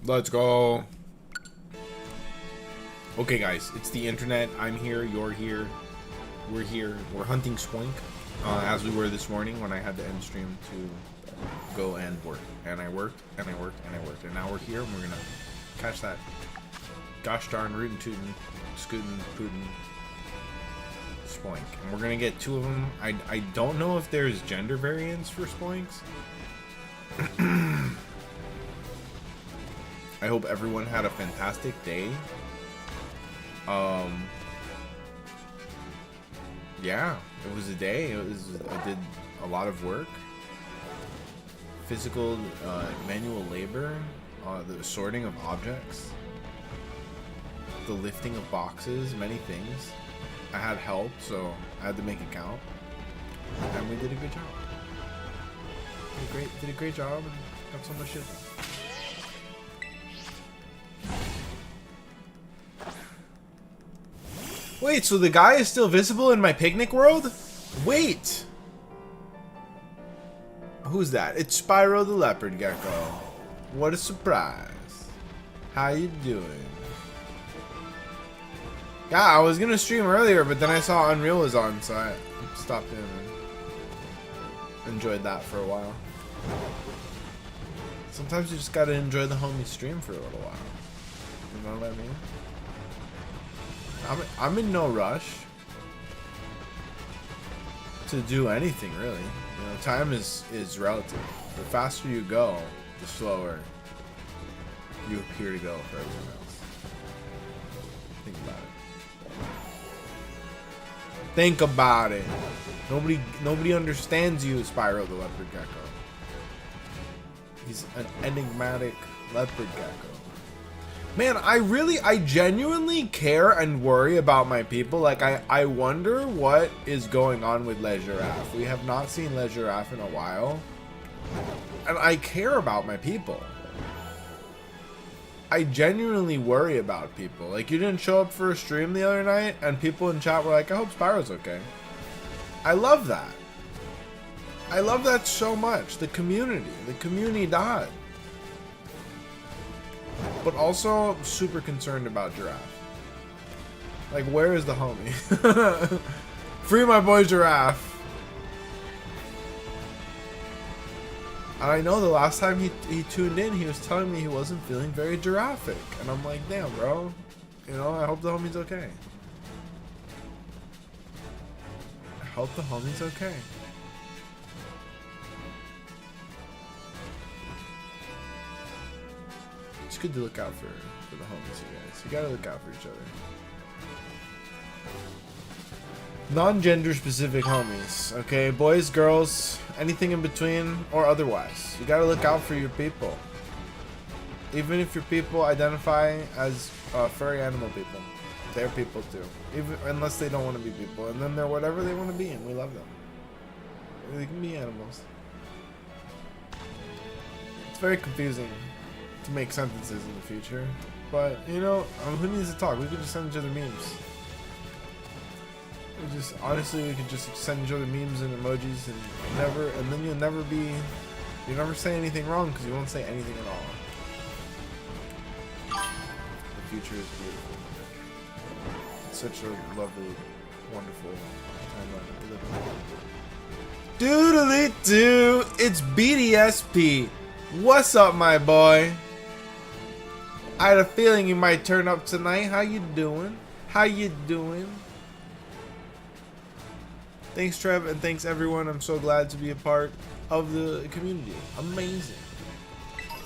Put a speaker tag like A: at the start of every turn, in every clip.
A: Let's go. Okay, guys, it's the internet. I'm here. You're here. We're here. We're hunting Spoink, as we were this morning when I had to end stream to go and work. And I worked, and I worked, and I worked. And now we're here, and we're gonna catch that gosh darn rootin' tootin', scootin' pootin' Spoink. And we're gonna get 2 of them. I don't know if there's gender variants for Spoinks. I hope everyone had a fantastic day. Yeah, it was a day. I did a lot of work, physical, manual labor, the sorting of objects, the lifting of boxes, many things. I had help, so I had to make it count, and we did a good job. Did a great job, and got so much shit done. Wait, so the guy is still visible in my picnic world? Wait! Who's that? It's Spyro the Leopard Gecko. What a surprise. How you doing? Yeah, I was gonna stream earlier, but then I saw Unreal was on, so I stopped in and enjoyed that for a while. Sometimes you just gotta enjoy the homie stream for a little while. You know what I mean? I'm in no rush to do anything, really. You know, time is relative. The faster you go, the slower you appear to go for everyone else. Think about it. Think about it. Nobody understands you, Spyro the Leopard Gecko. He's an enigmatic leopard gecko. Man, I genuinely care and worry about my people. Like, I wonder what is going on with Le Giraffe. We have not seen Le Giraffe in a while. And I care about my people. I genuinely worry about people. Like, you didn't show up for a stream the other night, and people in chat were like, I hope Spyro's okay. I love that. I love that so much. The community died. But also, I'm super concerned about Giraffe. Like, where is the homie? Free my boy Giraffe. And I know the last time he tuned in, he was telling me he wasn't feeling very giraffic. And I'm like, damn, bro. You know, I hope the homie's okay. I hope the homie's okay. It's good to look out for the homies, you guys. You gotta look out for each other. Non-gender specific homies, okay? Boys, girls, anything in between or otherwise. You gotta look out for your people. Even if your people identify as furry animal people. They're people too. Even unless they don't want to be people. And then they're whatever they want to be and we love them. They can be animals. It's very confusing to make sentences in the future, but you know, who needs to talk? We could just send each other memes. Honestly, we could just send each other memes and emojis, and then you'll never say anything wrong because you won't say anything at all. The future is beautiful. It's such a lovely, wonderful timeline. Doodly doo! It's BDSP. What's up, my boy? I had a feeling you might turn up tonight. How you doing? How you doing? Thanks, Trev, and thanks, everyone. I'm so glad to be a part of the community. Amazing.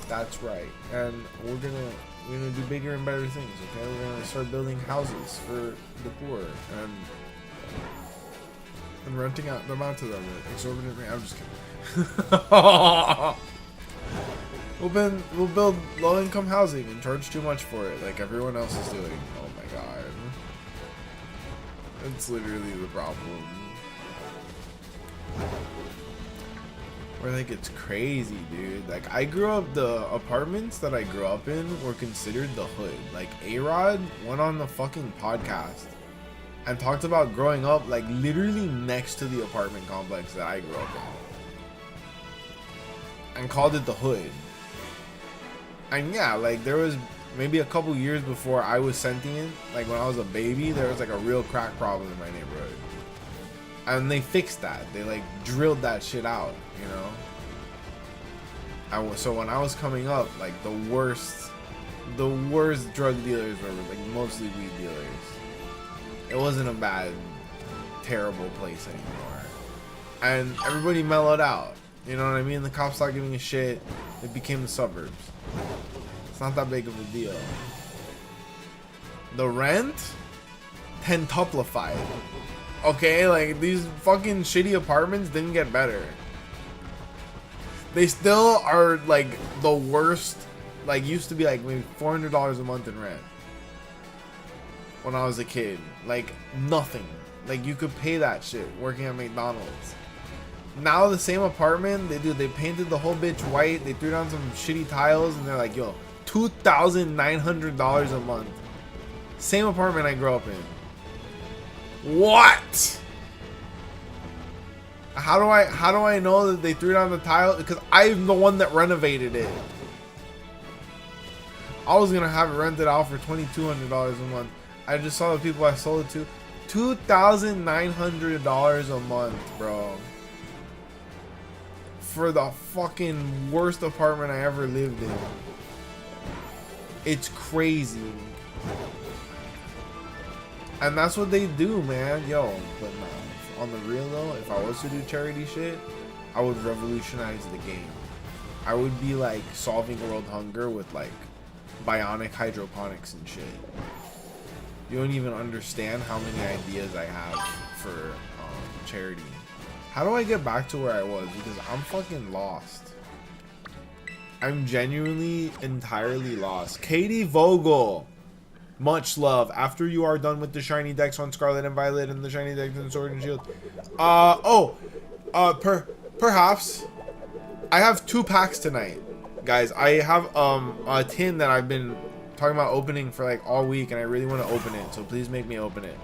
A: That's right. And we're gonna do bigger and better things, okay? We're gonna start building houses for the poor and renting out them out to them at exorbitant rate. I'm just kidding. We'll build low-income housing and charge too much for it, like everyone else is doing. Oh my god. That's literally the problem. Where like it's crazy, dude. Like I grew up, the apartments that I grew up in were considered the hood. Like A-Rod went on the fucking podcast and talked about growing up like literally next to the apartment complex that I grew up in. And called it the hood. And yeah, like there was maybe a couple years before I was sentient, like when I was a baby, there was like a real crack problem in my neighborhood. And they fixed that. They like drilled that shit out, you know? So when I was coming up, like the worst drug dealers were like mostly weed dealers. It wasn't a bad, terrible place anymore. And everybody mellowed out. You know what I mean? The cops stopped giving a shit. It became the suburbs. It's not that big of a deal. The rent? Tentuplified. Okay, like these fucking shitty apartments didn't get better. They still are like the worst. Like used to be like maybe $400 a month in rent when I was a kid. Like nothing. Like you could pay that shit working at McDonald's. Now the same apartment, they painted the whole bitch white. They threw down some shitty tiles and they're like, yo, $2,900 a month. Same apartment I grew up in. What? How do I know that they threw down the tile? Because I'm the one that renovated it. I was gonna have it rented out for $2,200 a month. I just saw the people I sold it to. $2,900 a month, bro. For the fucking worst apartment I ever lived in. It's crazy. And that's what they do, man. Yo, but nah, on the real though, if I was to do charity shit, I would revolutionize the game. I would be like solving world hunger with like bionic hydroponics and shit. You don't even understand how many ideas I have for charity. How do I get back to where I was? Because I'm fucking lost. I'm genuinely entirely lost. Katie Vogel, much love. After you are done with the shiny decks on Scarlet and Violet and the shiny decks on Sword and Shield. Perhaps. I have 2 packs tonight, guys. I have a tin that I've been talking about opening for like all week, and I really want to open it. So please make me open it.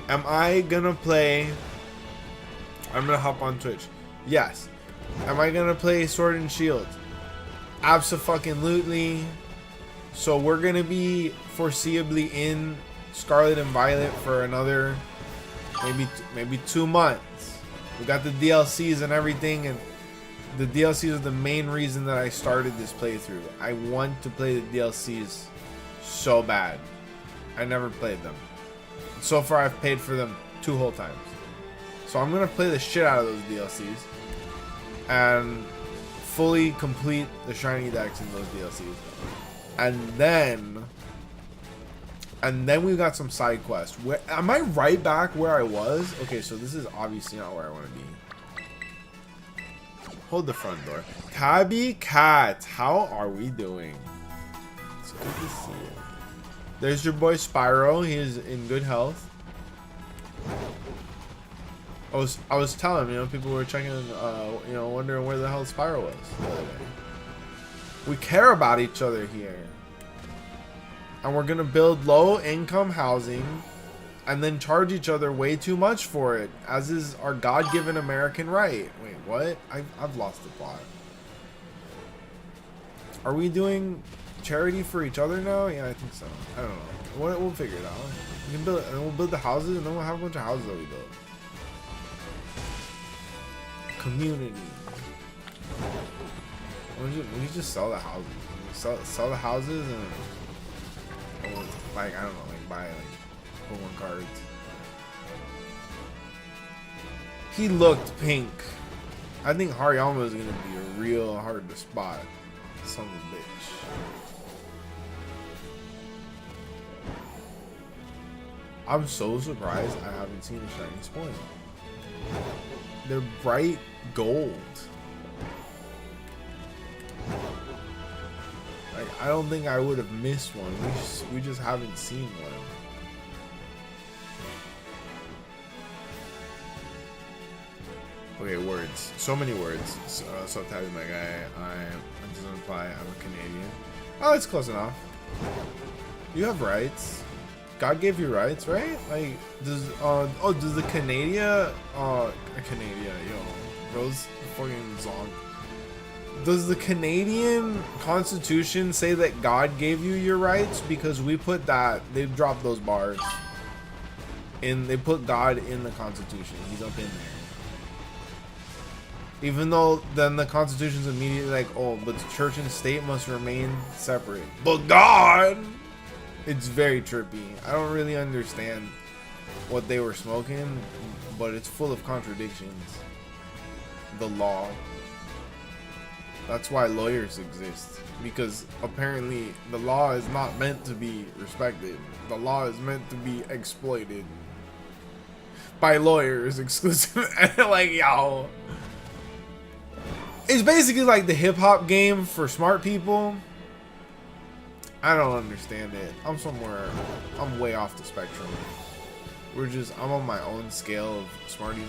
A: Am I gonna play? I'm gonna hop on Twitch. Yes. Am I gonna play Sword and Shield? Abso-fucking-lutely. So we're gonna be foreseeably in Scarlet and Violet for another maybe 2 months. We got the DLCs and everything, and the DLCs are the main reason that I started this playthrough. I want to play the DLCs so bad. I never played them. So far, I've paid for them 2 whole times. So I'm gonna play the shit out of those DLCs and fully complete the shiny decks in those DLCs. And then we've got some side quests. Where am I right back where I was? Okay, so this is obviously not where I want to be. Hold the front door. Tabby Cat, how are we doing? It's good to see you. There's your boy Spyro. He is in good health. I was telling him, people were checking, wondering where the hell Spyro was the other day. We care about each other here. And we're gonna build low-income housing and then charge each other way too much for it, as is our God-given American right. Wait, what? I've lost the plot. Are we doing charity for each other now? Yeah, I think so. I don't know. We'll figure it out. We can build it, and we'll build the houses, and then we'll have a bunch of houses that we build. Community. We just sell the houses. Sell the houses and like I don't know, like buy like Pokemon cards. He looked pink. I think Hariyama is gonna be real hard to spot. Son of a bitch. I'm so surprised I haven't seen a shiny spoil. They're bright gold. Like, I don't think I would have missed one. We just haven't seen one. Okay, words. So many words. So typing my guy. That doesn't imply I'm a Canadian. Oh, it's close enough. You have rights. God gave you rights, right? Like, does the Canada, yo, Rose fucking Zonk. Does the Canadian Constitution say that God gave you your rights? Because we put that, they've dropped those bars. And they put God in the Constitution. He's up in there. Even though then the Constitution's immediately like, oh, but church and state must remain separate. But God! It's very trippy. I don't really understand what they were smoking, but it's full of contradictions. The law. That's why lawyers exist. Because apparently the law is not meant to be respected. The law is meant to be exploited. By lawyers exclusive. Like, yo. It's basically like the hip-hop game for smart people. I don't understand it. I'm way off the spectrum. I'm on my own scale of smartiness.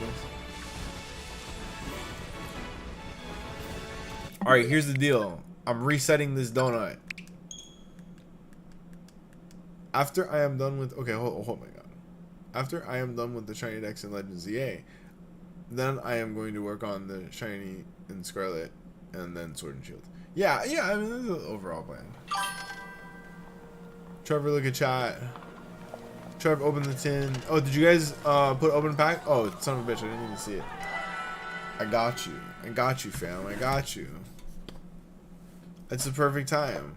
A: Alright, here's the deal. I'm resetting this donut. After I am done with... Okay, oh my god. After I am done with the Shiny Dex and Legends EA, then I am going to work on the Shiny and Scarlet, and then Sword and Shield. Yeah, I mean, this is the overall plan. Trevor, look at chat. Trevor, open the tin. Oh, did you guys put open pack? Oh, son of a bitch, I didn't even see it. I got you. I got you, fam. I got you. It's the perfect time.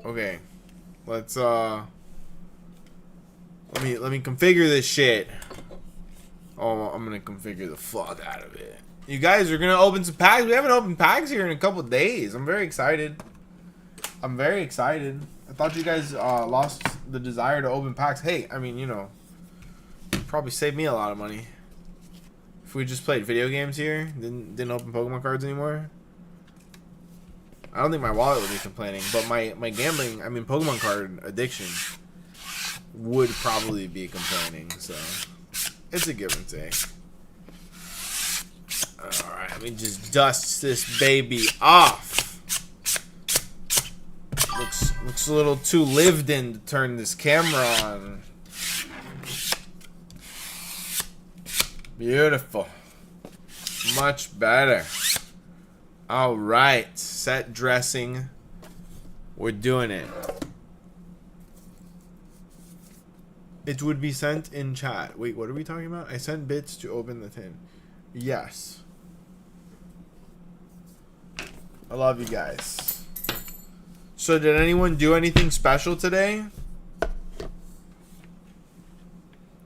A: Okay. Let's let me configure this shit. Oh, I'm gonna configure the fuck out of it. You guys are gonna open some packs. We haven't opened packs here in a couple days. I'm very excited. I'm very excited. I thought you guys lost the desire to open packs. Hey, I mean, you know, probably saved me a lot of money if we just played video games here. Didn't open Pokemon cards anymore. I don't think my wallet would be complaining, but my gambling, I mean, Pokemon card addiction would probably be complaining. So it's a give and take. Alright, let me just dust this baby off. Looks a little too lived in to turn this camera on. Beautiful. Much better. Alright, set dressing. We're doing it. It would be sent in chat. Wait, what are we talking about? I sent bits to open the tin. Yes. I love you guys. So did anyone do anything special today?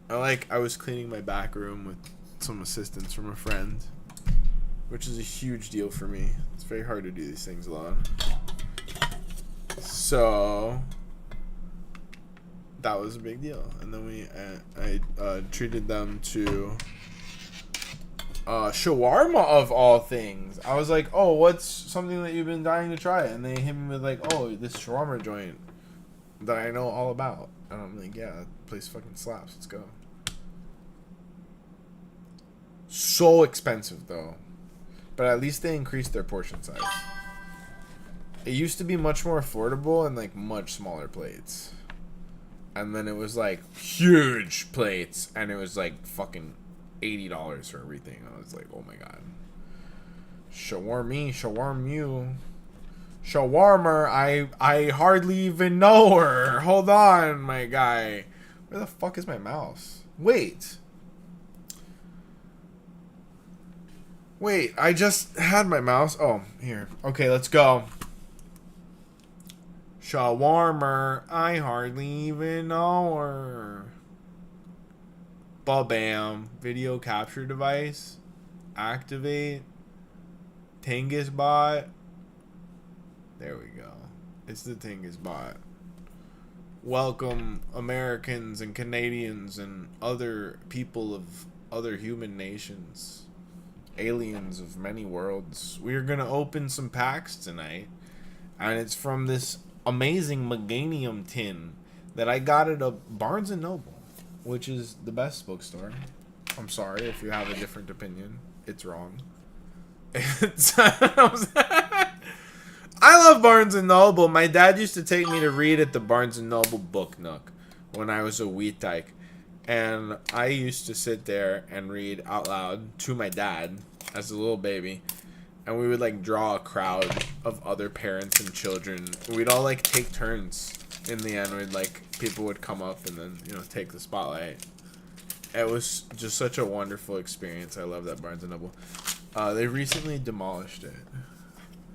A: I was cleaning my back room with some assistance from a friend, which is a huge deal for me. It's very hard to do these things alone. So that was a big deal. And then I treated them to shawarma of all things. I was like, oh, what's something that you've been dying to try? And they hit me with like, oh, this shawarma joint that I know all about. And I'm like, yeah, that place fucking slaps. Let's go. So expensive though, but at least they increased their portion size. It used to be much more affordable and like much smaller plates, and then it was like huge plates, and it was like fucking $80 for everything. I was like, oh my god. Shawarm me, shawarm you. Shawarmer, I hardly even know her. Hold on, my guy. Where the fuck is my mouse? Wait, I just had my mouse. Oh, here. Okay, let's go. Shawarmer, I hardly even know her. Bam. Video capture device. Activate. Tingus bot. There we go. It's the Tingus bot. Welcome, Americans and Canadians and other people of other human nations. Aliens of many worlds. We're gonna open some packs tonight, and it's from this amazing Meganium tin that I got at a Barnes & Noble, which is the best bookstore. I'm sorry if you have a different opinion. It's wrong. I love Barnes & Noble. My dad used to take me to read at the Barnes & Noble Book Nook when I was a wee tyke. And I used to sit there and read out loud to my dad as a little baby. And we would like draw a crowd of other parents and children. We'd all like take turns. In the end, we'd like people would come up and then, you know, take the spotlight. It was just such a wonderful experience. I love that Barnes and Noble. They recently demolished it.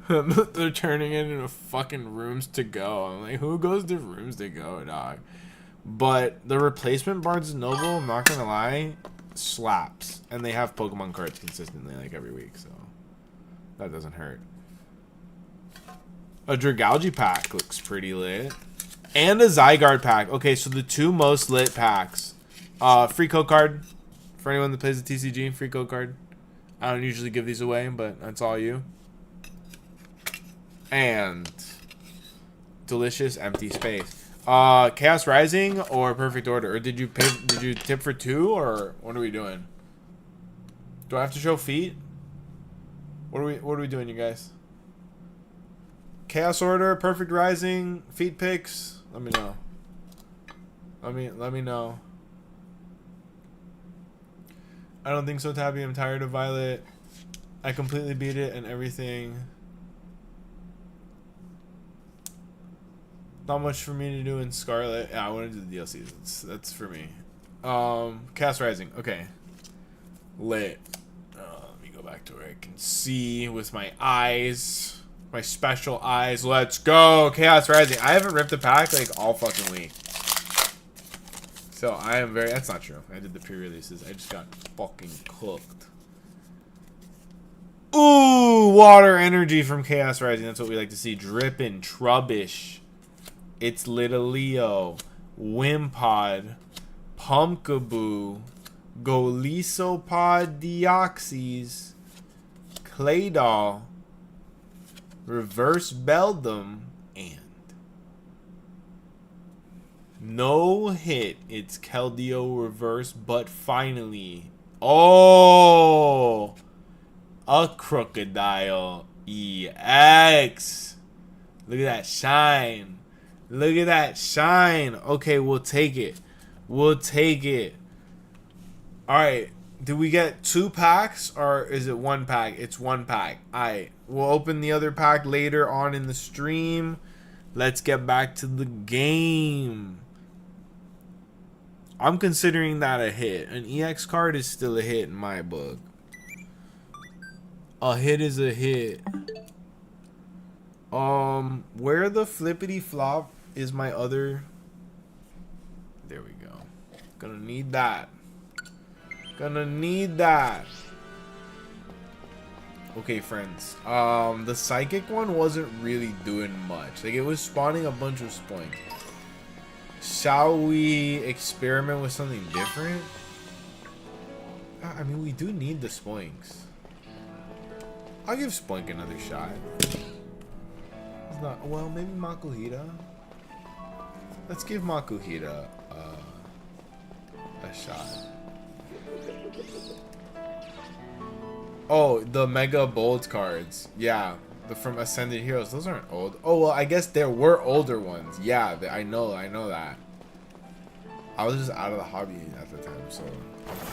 A: They're turning it into fucking rooms to go. I'm like, who goes to rooms to go, dog? But the replacement Barnes and Noble, I'm not gonna lie, slaps. And they have Pokemon cards consistently, like every week, so that doesn't hurt. A Dragalge pack looks pretty lit. And a Zygarde pack. Okay, so the two most lit packs. Free code card. For anyone that plays the TCG, free code card. I don't usually give these away, but that's all you. And delicious empty space. Chaos Rising or Perfect Order? Or did you tip for 2, or what are we doing? Do I have to show feet? What are we doing, you guys? Chaos Order, Perfect Rising, feet picks. Let me know. Let me know. I don't think so, Tabby. I'm tired of Violet. I completely beat it and everything. Not much for me to do in Scarlet. Yeah, I want to do the DLCs. That's for me. Chaos Rising. Okay. Lit. Let me go back to where I can see with my eyes. My special eyes. Let's go. Chaos Rising. I haven't ripped a pack like all fucking week. So I am very... That's not true. I did the pre-releases. I just got fucking cooked. Ooh, water energy from Chaos Rising. That's what we like to see. Drippin', Trubbish. It's Little Leo. Wimpod. Pumpkaboo. Golisopod Deoxys. Claydol. Reverse Beldum, and no hit. It's Keldeo reverse, but finally, oh, a Crocodile EX. Look at that shine. Look at that shine. Okay, we'll take it. We'll take it. All right. Do we get 2 packs or is it 1 pack? It's 1 pack. Alright. We'll open the other pack later on in the stream. Let's get back to the game. I'm considering that a hit. An EX card is still a hit in my book. A hit is a hit. Where the flippity flop is my other... There we go. Gonna need that. Gonna need that. Okay, friends. The psychic one wasn't really doing much. Like, it was spawning a bunch of spoinks. Shall we experiment with something different? I mean, we do need the spoinks. I'll give Spoink another shot. It's not... Well, maybe Makuhita. Let's give Makuhita a shot. Oh, the Mega Bold cards. Yeah, the from Ascended Heroes. Those aren't old. Oh, well, I guess there were older ones. Yeah, I know that. I was just out of the hobby at the time, so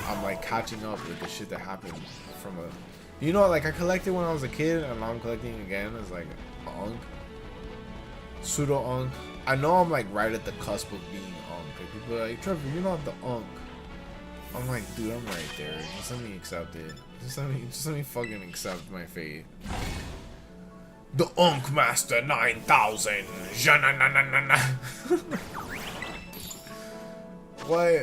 A: I'm like catching up with the shit that happened from a... You know, like I collected when I was a kid, and now I'm collecting again as like Unk. Pseudo Unk. I know I'm like right at the cusp of being Unk. Like, people are like, Trevor, you're not the Unk. I'm like, dude, I'm right there. Just let me accept it. Just let me fucking accept my fate. The Unk Master 9000. What?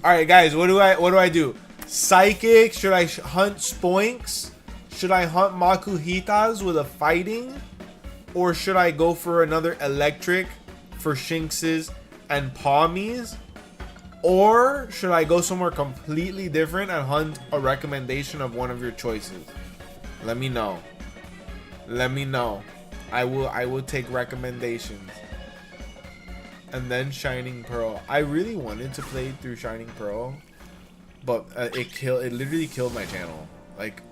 A: All right, guys. What do I do? Psychic? Should I hunt Spoinks? Should I hunt Makuhitas with a fighting? Or should I go for another electric for Shinxes and Palmies? Or should I go somewhere completely different and hunt a recommendation of one of your choices? Let me know. Let me know. I will take recommendations. And then Shining Pearl. I really wanted to play through Shining Pearl, but it literally killed my channel. Like,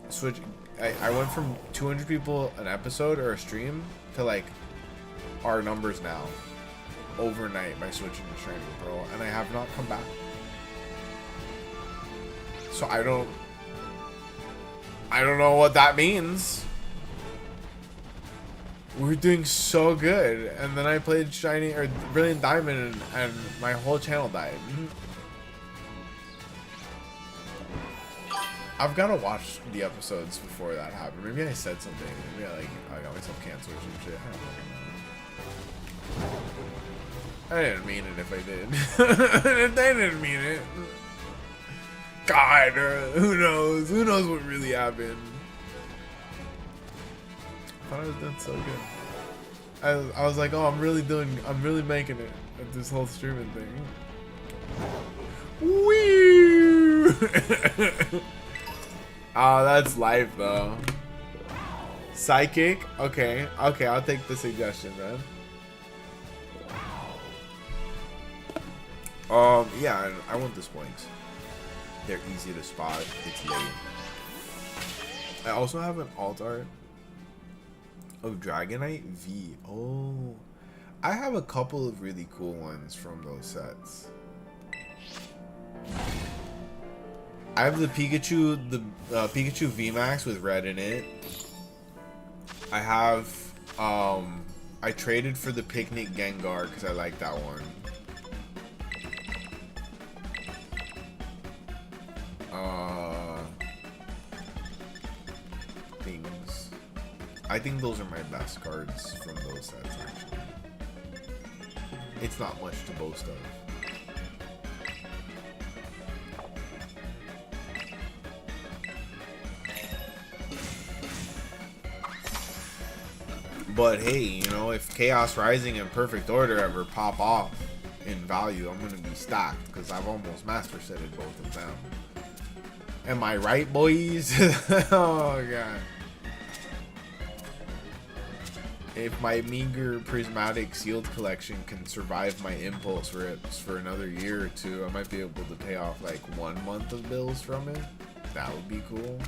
A: I went from 200 people an episode or a stream to like our numbers now. overnight by switching to Shiny Pearl, and I have not come back. So I don't know what that means. We were doing so good, and then I played Shiny or Brilliant Diamond, and my whole channel died. I've got to watch the episodes before that happened. Maybe I said something. Maybe I got myself canceled or some shit. I didn't mean it if I did. I didn't mean it. God, who knows? Who knows what really happened? I thought I was doing so good. I was like, oh, I'm really making it at this whole streaming thing. Woo! Oh, that's life though. Psychic? Okay, I'll take the suggestion, man. Yeah, I want the points. They're easy to spot. It's late. I also have an alt art of Dragonite V. Oh, I have a couple of really cool ones from those sets. I have the Pikachu, Pikachu VMAX with red in it. I have, I traded for the Picnic Gengar because I like that one. Things. I think those are my best cards from those sets, actually. It's not much to boast of. But hey, you know, if Chaos Rising and Perfect Order ever pop off in value, I'm gonna be stacked because I've almost master setted both of them. Am I right, boys? Oh god. If my meager prismatic sealed collection can survive my impulse rips for another year or two, I might be able to pay off like 1 month of bills from it. That would be cool.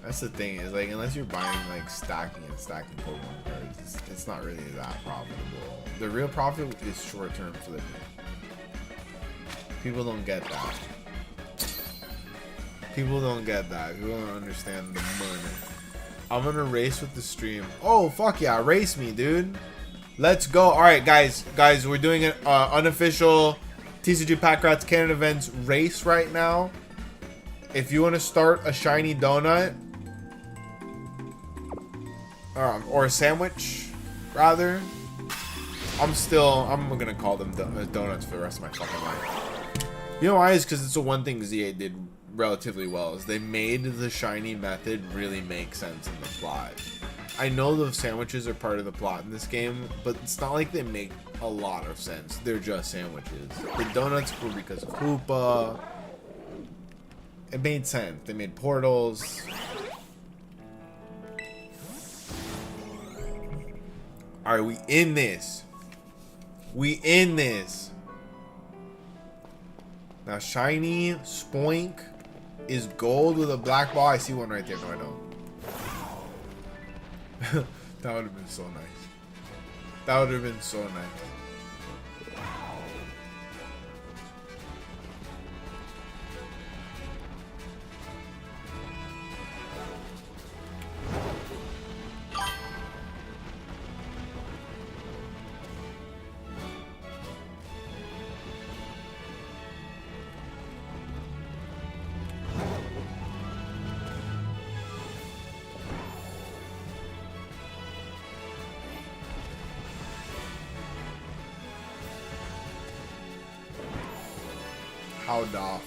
A: That's the thing, is like, unless you're buying like stacking Pokemon cards, it's not really that profitable. The real profit is short-term flipping. People don't get that. People don't get that. People don't understand the money. I'm gonna race with the stream. Oh, fuck yeah, race me, dude. Let's go. Alright, guys, we're doing an unofficial tcgpackrats Canada events race right now. If you want to start a shiny donut, or a sandwich, rather. I'm gonna call them donuts for the rest of my fucking life. You know why? Is because it's the one thing ZA did relatively well, is they made the shiny method really make sense in the plot. I know the sandwiches are part of the plot in this game, but it's not like they make a lot of sense. They're just sandwiches. The donuts were because of Hoopa. It made sense. They made portals. Alright, we in this. We in this. Now, shiny Spoink is gold with a black ball. I see one right there. No, I don't. That would have been so nice. That would have been so nice. How doth.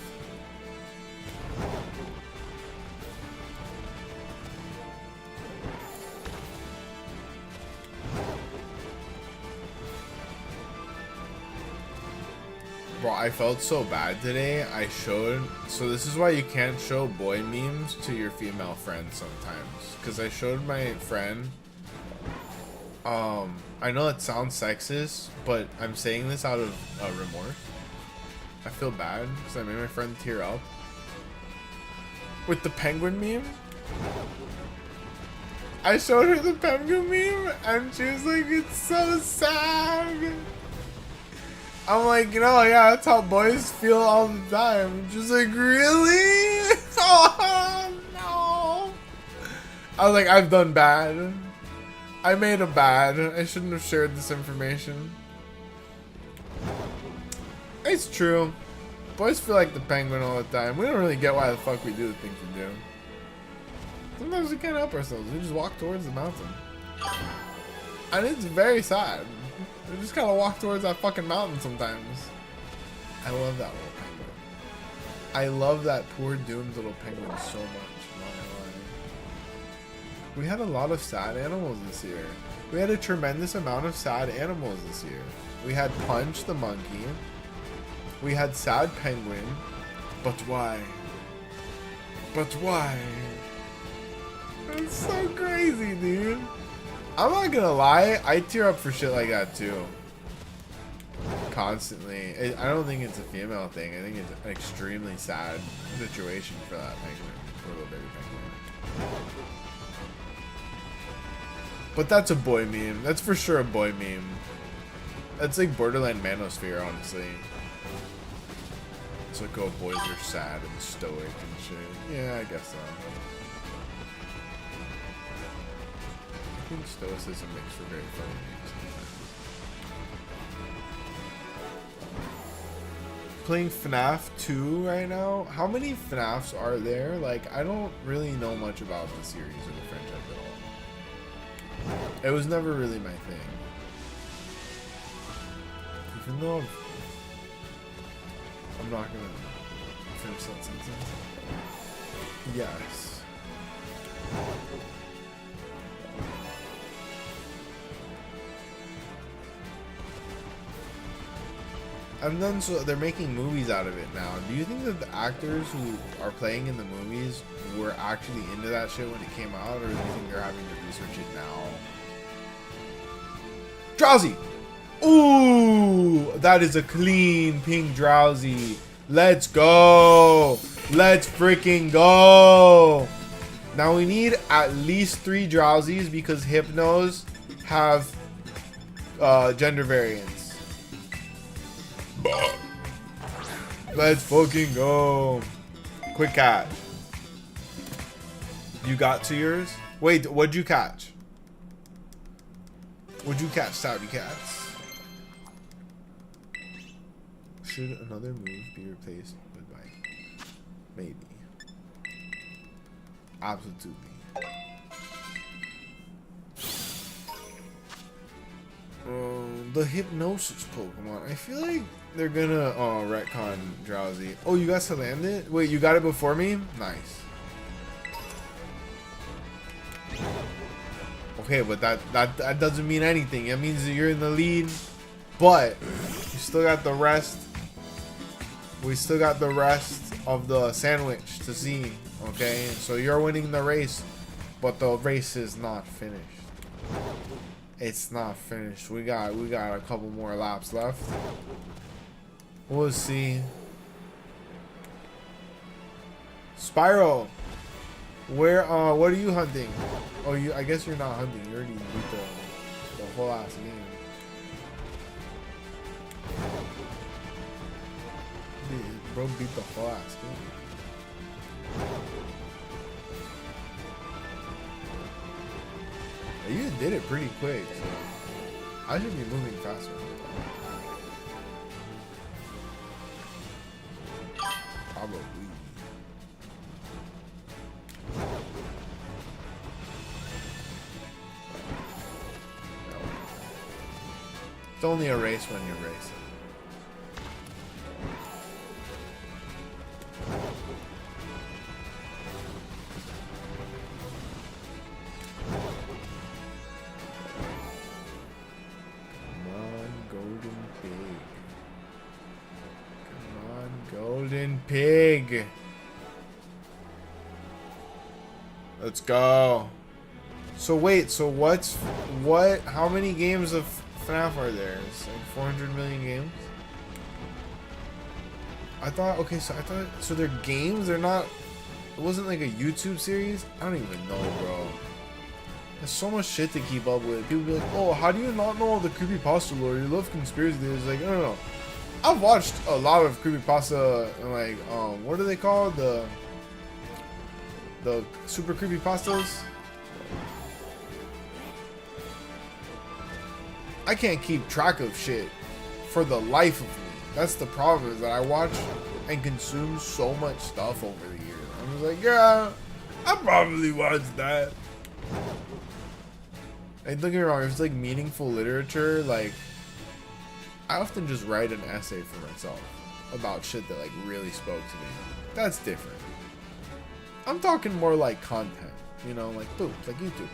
A: Bro, I felt so bad today. I showed, so this is why you can't show boy memes to your female friends sometimes, because I showed my friend, I know it sounds sexist, but I'm saying this out of remorse. I feel bad because I made my friend tear up with the penguin meme. I showed her the penguin meme and she was like, it's so sad. I'm like, you know, yeah, that's how boys feel all the time. She's like, really? Oh, no. I was like, I've done bad. I made a bad. I shouldn't have shared this information. It's true. Boys feel like the penguin all the time. We don't really get why the fuck we do the things we do. Sometimes we can't help ourselves. We just walk towards the mountain. And it's very sad. We just kind of walk towards that fucking mountain sometimes. I love that little penguin. I love that poor doomed little penguin so much. Not gonna lie. We had a lot of sad animals this year. We had a tremendous amount of sad animals this year. We had Punch the monkey. We had sad penguin. But why? But why? That's so crazy, dude. I'm not gonna lie, I tear up for shit like that too. Constantly. I don't think it's a female thing. I think it's an extremely sad situation for that penguin. For little baby penguin. But that's a boy meme. That's for sure a boy meme. That's like borderline manosphere, honestly. It's like, oh, boys are sad and stoic and shit. Yeah, I guess so. I think stoicism makes for very funny memes sometimes. Playing FNAF 2 right now. How many FNAFs are there? Like, I don't really know much about the series or the franchise at all. It was never really my thing. Even though I'm not gonna finish that sentence. Yes. And then so they're making movies out of it now. Do you think that the actors who are playing in the movies were actually into that shit when it came out, or do you think they're having to research it now? Drowsy! Ooh! That is a clean pink Drowsy. Let's go! Let's freaking go! Now we need at least 3 Drowsies because Hypnos have gender variants. Let's fucking go. Quick catch. You got to yours? Wait, what'd you catch? What'd you catch, Saudi Cats? Should another move be replaced with bike? Maybe. Absolutely. The Hypnosis Pokemon. I feel like they're gonna retcon Drowsy. Oh, you guys have landed? Wait, you got it before me? Nice. Okay, but that doesn't mean anything. It means that you're in the lead, but you still got the rest. We still got the rest of the sandwich to see. Okay, so you're winning the race, but the race is not finished. It's not finished. We got a couple more laps left. We'll see. Spyro, where what are you hunting? Oh, I guess you're not hunting. You already beat the whole ass game. Dude, bro beat the whole ass game. You did it pretty quick, so I should be moving faster. Probably. It's only a race when you're racing. Golden Pig. Let's go. So wait, so how many games of FNAF are there? It's like 400 million games? I thought, okay, so they're games? They're not, it wasn't like a YouTube series? I don't even know, bro. There's so much shit to keep up with. People be like, oh, how do you not know all the creepypasta lore? You love conspiracy theories. Like, no. I've watched a lot of creepypasta and like, what are they called? The super creepypastas? I can't keep track of shit for the life of me. That's the problem, is that I watch and consume so much stuff over the years. I'm just like, yeah, I probably watched that. And don't get me wrong, if it's like meaningful literature, like, I often just write an essay for myself about shit that like really spoke to me. That's different. I'm talking more like content, you know, like boobs, like YouTube boobs.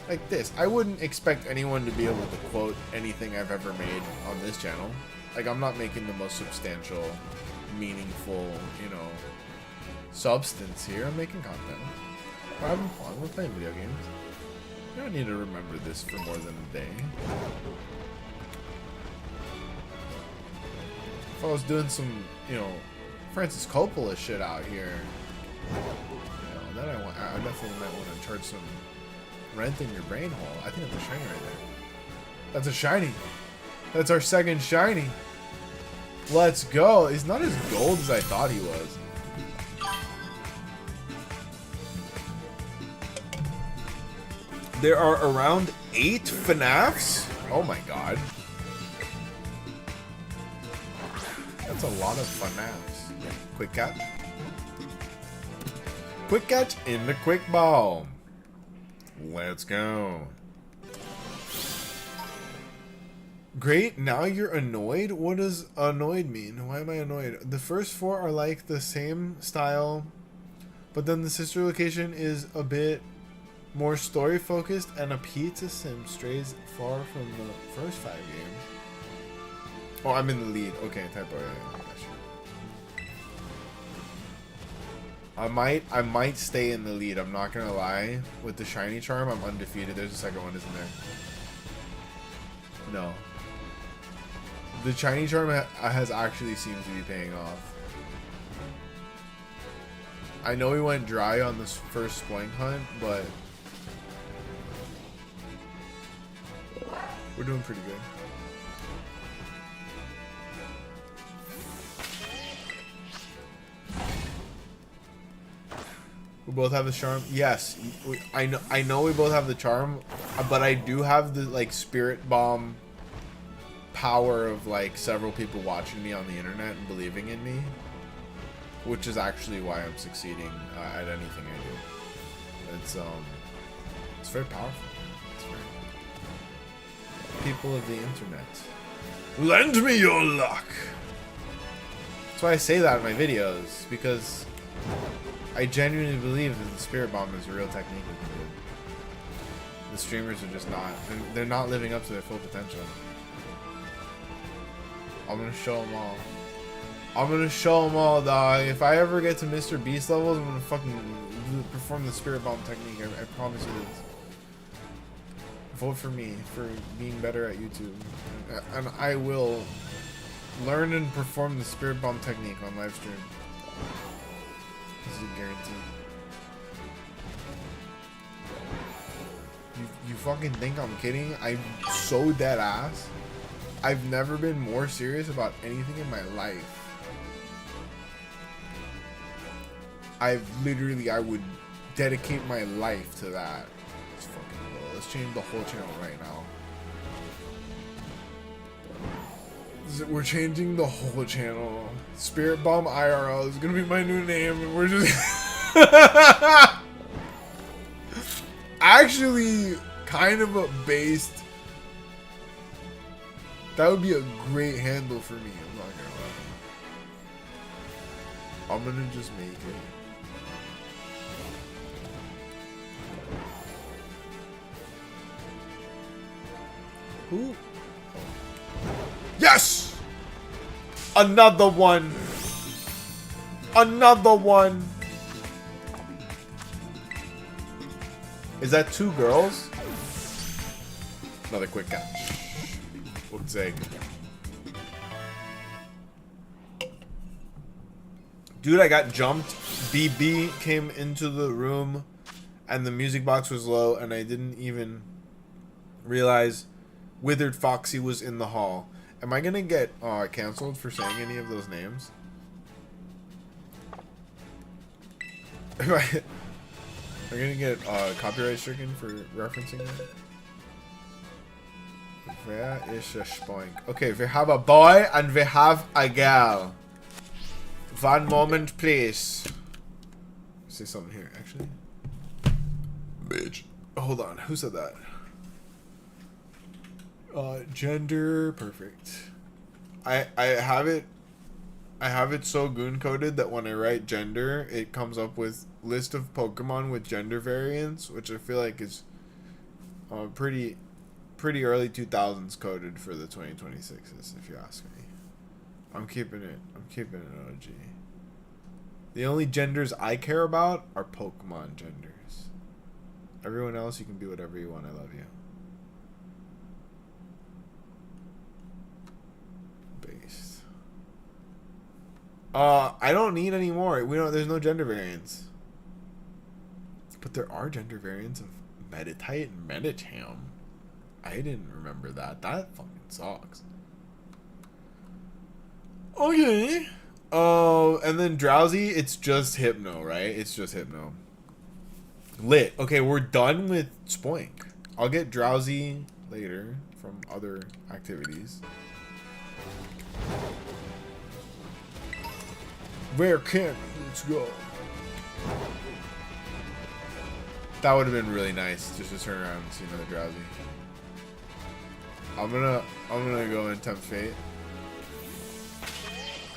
A: Like this. I wouldn't expect anyone to be able to quote anything I've ever made on this channel. Like, I'm not making the most substantial, meaningful, you know, substance here. I'm making content. We're having fun. We're playing video games. You don't need to remember this for more than a day. If I was doing some, you know, Francis Coppola shit out here, you know, then I definitely might want to charge some rent in your brain hole. I think that's a shiny right there. That's a shiny. That's our second shiny. Let's go. He's not as gold as I thought he was. There are around 8 FNAFs? Oh my god. That's a lot of FNAFs. Quick catch. Quick catch in the quick ball. Let's go. Great, now you're annoyed? What does annoyed mean? Why am I annoyed? The first 4 are like the same style, but then the sister location is a bit more story focused, and a pizza sim strays far from the first 5 games. Oh, I'm in the lead. Okay, typo. I might stay in the lead. I'm not gonna lie. With the shiny charm, I'm undefeated. There's a second one, isn't there? No. The shiny charm has actually seems to be paying off. I know we went dry on this first spoink hunt, but we're doing pretty good. We both have the charm. Yes, I know we both have the charm, but I do have the like spirit bomb power of like several people watching me on the internet and believing in me, which is actually why I'm succeeding at anything I do. It's very powerful. It's very... People of the internet, lend me your luck. That's why I say that in my videos, because I genuinely believe that the spirit bomb is a real technique we can do. The streamers are just not. They're not living up to their full potential. I'm gonna show them all. I'm gonna show them all, dog. If I ever get to Mr. Beast levels, I'm gonna fucking perform the spirit bomb technique. I promise you this. Vote for me for being better at YouTube. And I will learn and perform the spirit bomb technique on live stream. This is a guarantee. You fucking think I'm kidding? I'm so dead ass. I've never been more serious about anything in my life. I would dedicate my life to that. Let's fucking go. Let's change the whole channel right now. We're changing the whole channel. Spirit Bomb IRL is gonna be my new name, and we're just actually kind of a based. That would be a great handle for me. I'm not gonna lie. I'm gonna just make it. Who? Yes! Another one. Another one. Is that 2 girls? Another quick catch. Looks like. Dude, I got jumped. BB came into the room and the music box was low, and I didn't even realize Withered Foxy was in the hall. Am I gonna get canceled for saying any of those names? Am I gonna get copyright stricken for referencing that? Where is a spoink? Okay, we have a boy and we have a girl. One moment, please. Say something here, actually. Bitch. Hold on, who said that? Gender, perfect. I have it so goon coded that when I write gender, it comes up with list of Pokemon with gender variants, which I feel like is pretty early 2000s coded for the 2026s, if you ask me. I'm keeping it OG. The only genders I care about are Pokemon genders. Everyone else, you can be whatever you want. I love you. Based. I don't need any more. There's no gender variants. But there are gender variants of Meditite and Medicham. I didn't remember that. That fucking sucks. Okay. Oh, and then Drowsy, it's just Hypno, right? It's just Hypno. Lit. Okay, we're done with Spoink. I'll get Drowsy later from other activities. Where can let's go? That would have been really nice just to turn around and see another Drowsy. I'm gonna go and tempt fate.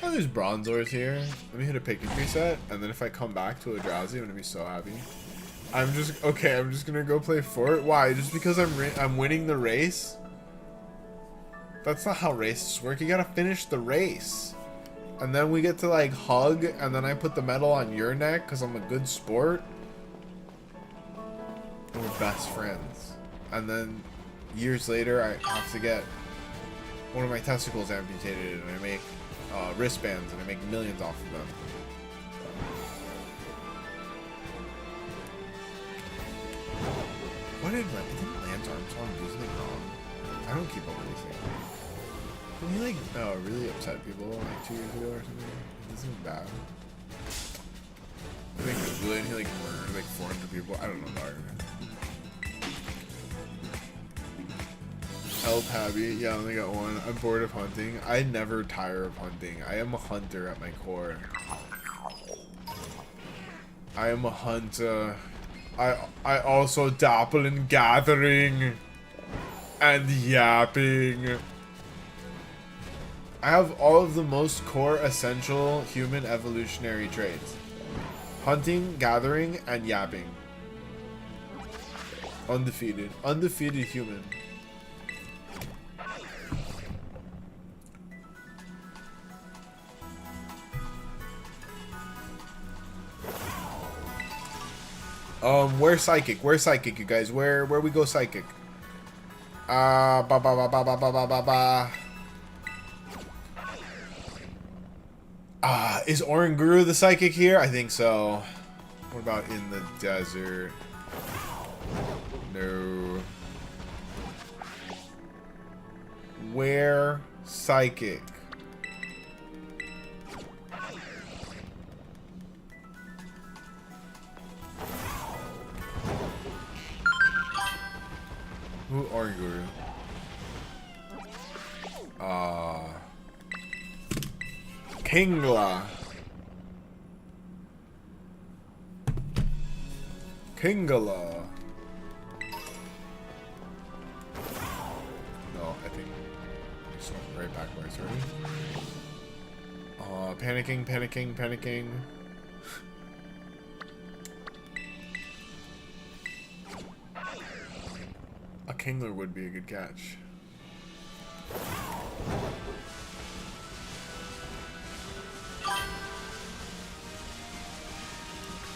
A: Oh, there's Bronzors here. Let me hit a Pikachu set, and then if I come back to a Drowsy, I'm gonna be so happy. I'm just gonna go play Fort. Why? Just because I'm winning the race? That's not how races work. You gotta finish the race, and then we get to like hug, and then I put the medal on your neck because I'm a good sport. And we're best friends, and then years later, I have to get one of my testicles amputated, and I make wristbands, and I make millions off of them. Didn't Lance Armstrong do something wrong? I don't keep up with these things. Didn't he like really upset people like 2 years ago or something? This is bad. I think he like murdered like 400 people. I don't know about it. El Tabby, yeah, I only got one. I'm bored of hunting. I never tire of hunting. I am a hunter at my core. I am a hunter. I also dabble in gathering and yapping. I have all of the most core essential human evolutionary traits. Hunting, gathering, and yapping. Undefeated. Undefeated human. Where's psychic? Where's psychic, you guys? Where we go psychic? Is Oranguru the psychic here? I think so. What about in the desert? No. Where psychic? Who are you? Kingla. Kingala. No, I think just went right backwards, right? Panicking. A Kingler would be a good catch.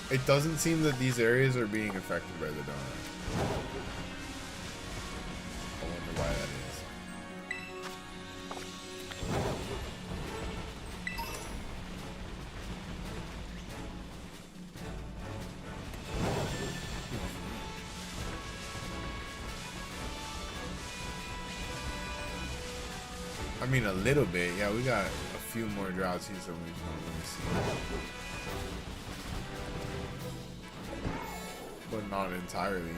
A: It doesn't seem that these areas are being affected by the donut. I wonder why that is. mean, a little bit. Yeah, we got a few more drowsies than we've normally seen. But not entirely.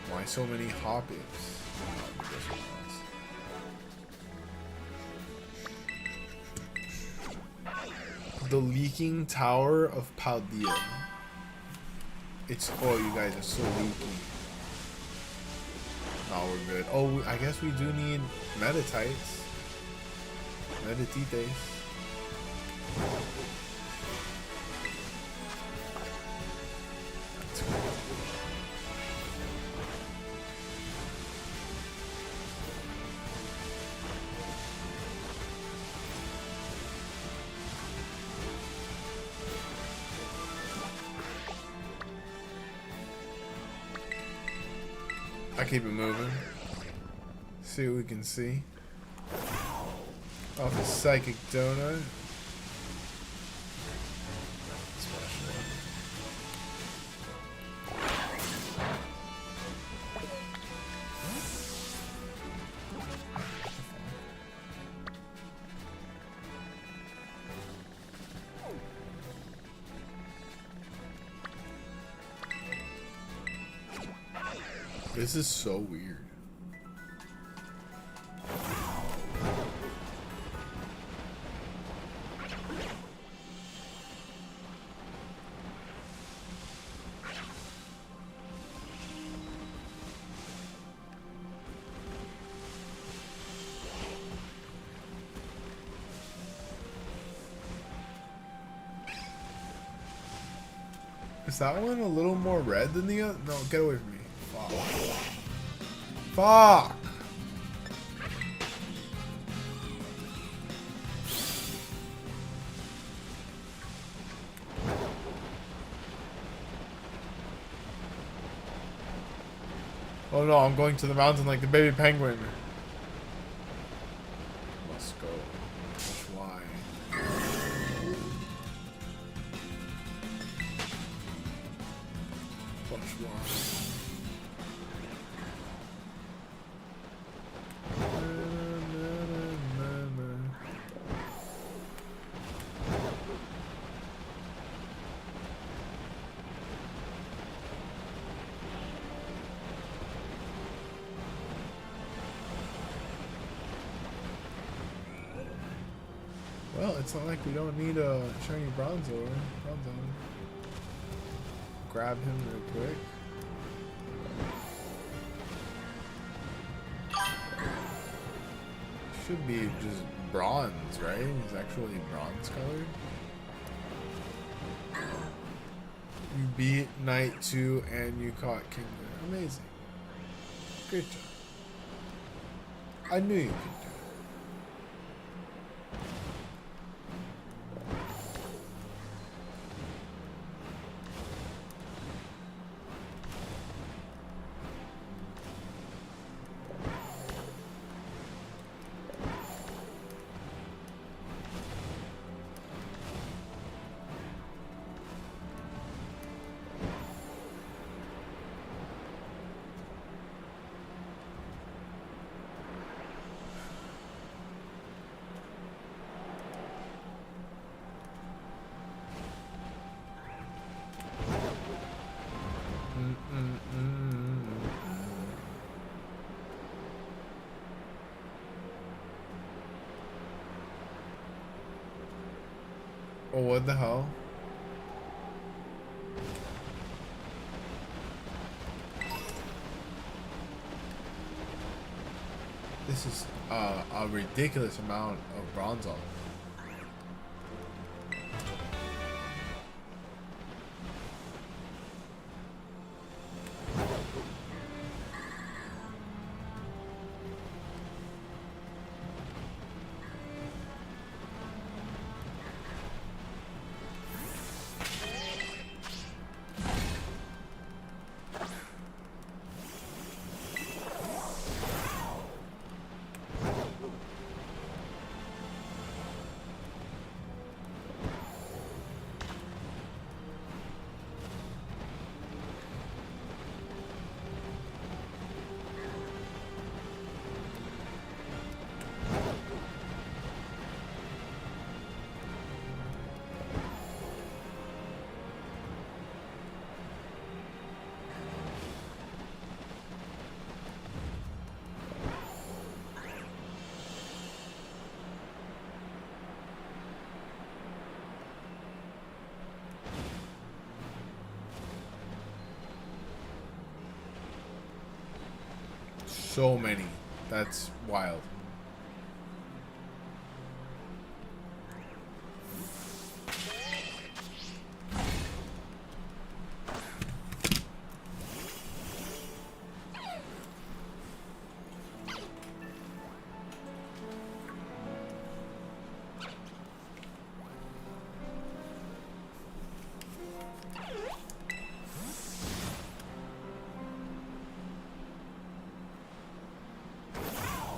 A: Why so many Hoppips? The Leaking Tower of Paldea. It's, oh, you guys are so leaky. No, we're good. Oh, I guess we do need Metatites. Metatites. That's cool. I keep it moving. See what we can see. Off a Psychic Donut. This is so weird. Is that one a little more red than the other? No, get away from me. Fuck! Oh no, I'm going to the mountain like the baby penguin. Let's go. Why? Well, it's not like we don't need a shiny Bronzo. Grab him real quick. Should be just bronze, right? He's actually bronze colored. You beat Knight 2 and you caught King. Amazing. Great job. I knew you could do it. Oh, what the hell? This is a ridiculous amount of Bronzo. So many. That's wild.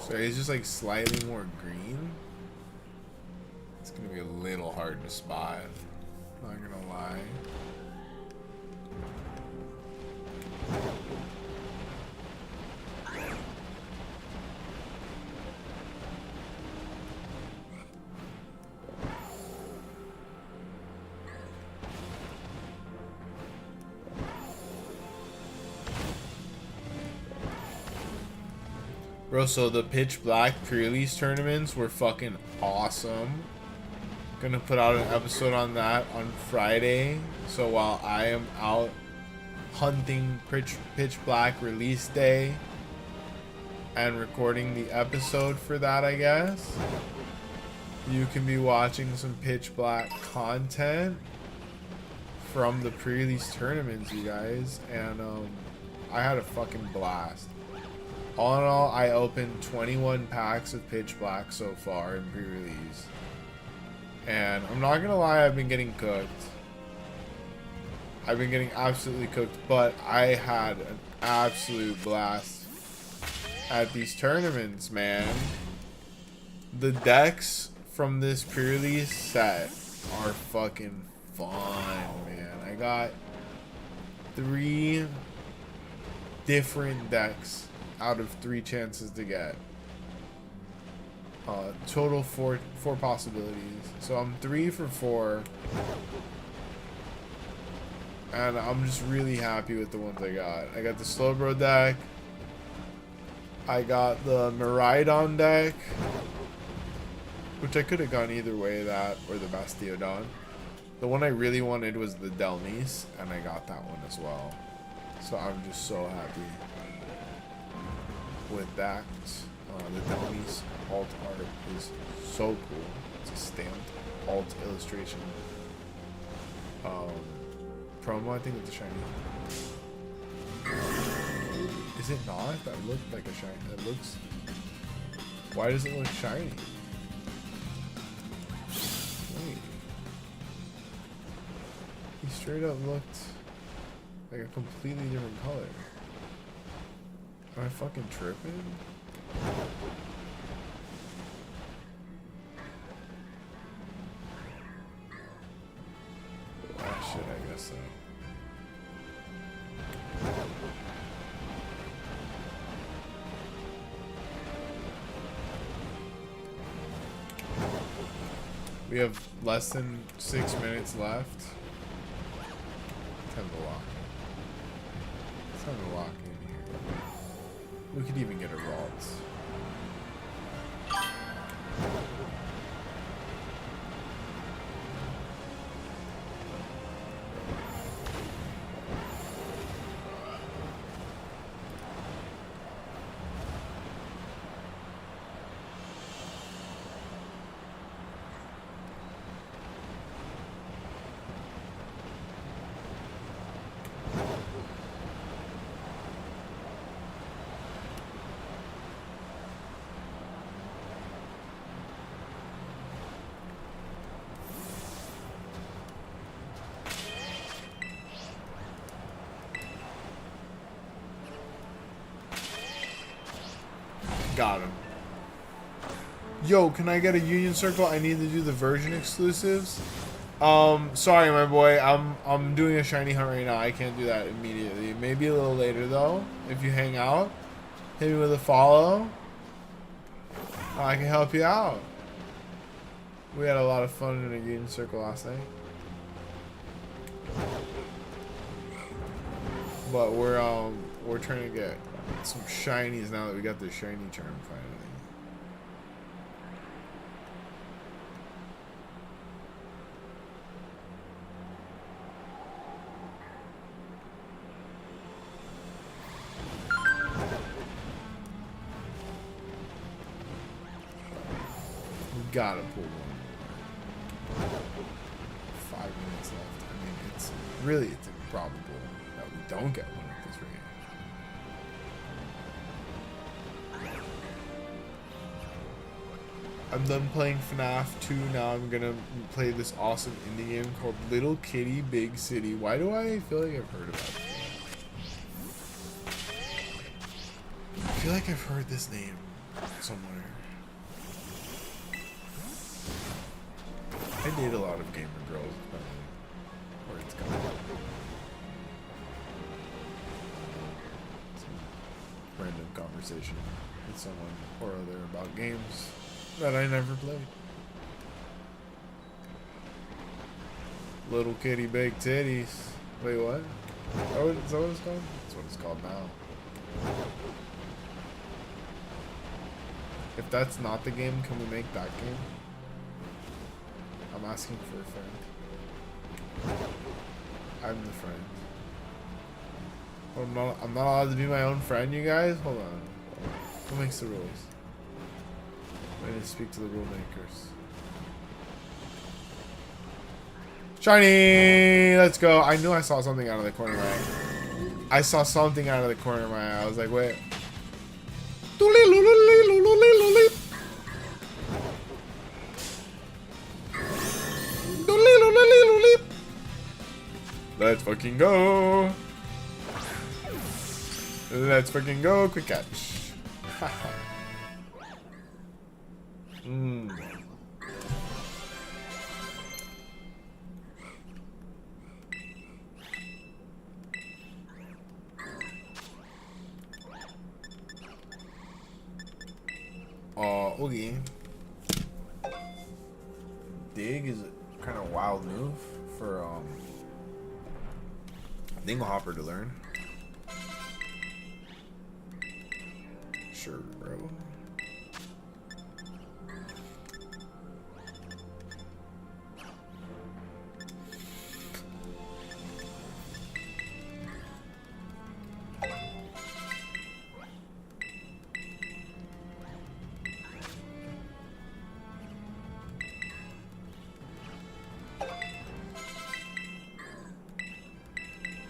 A: So it's just like slightly more green. It's gonna be a little hard to spot. Not gonna lie. Bro, so the Pitch Black pre-release tournaments were fucking awesome. Gonna put out an episode on that on Friday. So while I am out hunting Pitch Black release day and recording the episode for that, I guess, you can be watching some Pitch Black content from the pre-release tournaments, you guys. And I had a fucking blast. All in all, I opened 21 packs of Pitch Black so far in pre-release. And I'm not gonna lie, I've been getting cooked. I've been getting absolutely cooked, but I had an absolute blast at these tournaments, man. The decks from this pre-release set are fucking fun, man. I got 3 different decks out of 3 chances to get. Total 4 possibilities. So I'm 3 for 4. And I'm just really happy with the ones I got. I got the Slowbro deck. I got the Miraidon deck, which I could have gone either way, that or the Bastiodon. The one I really wanted was the Delmise, and I got that one as well. So I'm just so happy with that. The Delmise alt art is so cool. It's a stamped alt illustration. Promo, I think it's a shiny. Is it not? That looked like a shiny. It looks. Why does it look shiny? Wait. He straight up looked like a completely different color. Am I fucking tripping? Ah, shit, I guess so. We have less than 6 minutes left. Time to lock in. It's time to lock in here. We could even get a Ralts. Got him. Yo, can I get a Union Circle? I need to do the version exclusives. Sorry, my boy. I'm doing a shiny hunt right now. I can't do that immediately. Maybe a little later though. If you hang out, hit me with a follow. I can help you out. We had a lot of fun in a Union Circle last night. But we're trying to get some shinies now that we got the shiny charm finally. gotta pull one more. 5 minutes left. I mean, it's improbable that we don't get one at this rate. I'm done playing FNAF 2. Now I'm gonna play this awesome indie game called Little Kitty Big City. Why do I feel like I've heard about it? I feel like I've heard this name somewhere. I date a lot of gamer girls, where it's going. Some random conversation with someone or other about games that I never played. Little kitty, big titties. Wait, what? Oh, is that what it's called? That's what it's called now. If that's not the game, can we make that game? I'm asking for a friend. I'm the friend. Oh, I'm not allowed to be my own friend, you guys? Hold on. Who makes the rules? I need to speak to the rule makers. Shiny! Let's go. I knew I saw something out of the corner of my eye. I saw something out of the corner of my eye. I was like, wait. Let's fucking go. Let's fucking go. Quick catch. Okay. Dig is a kind of wild move for Dinglehopper to learn. Sure, bro.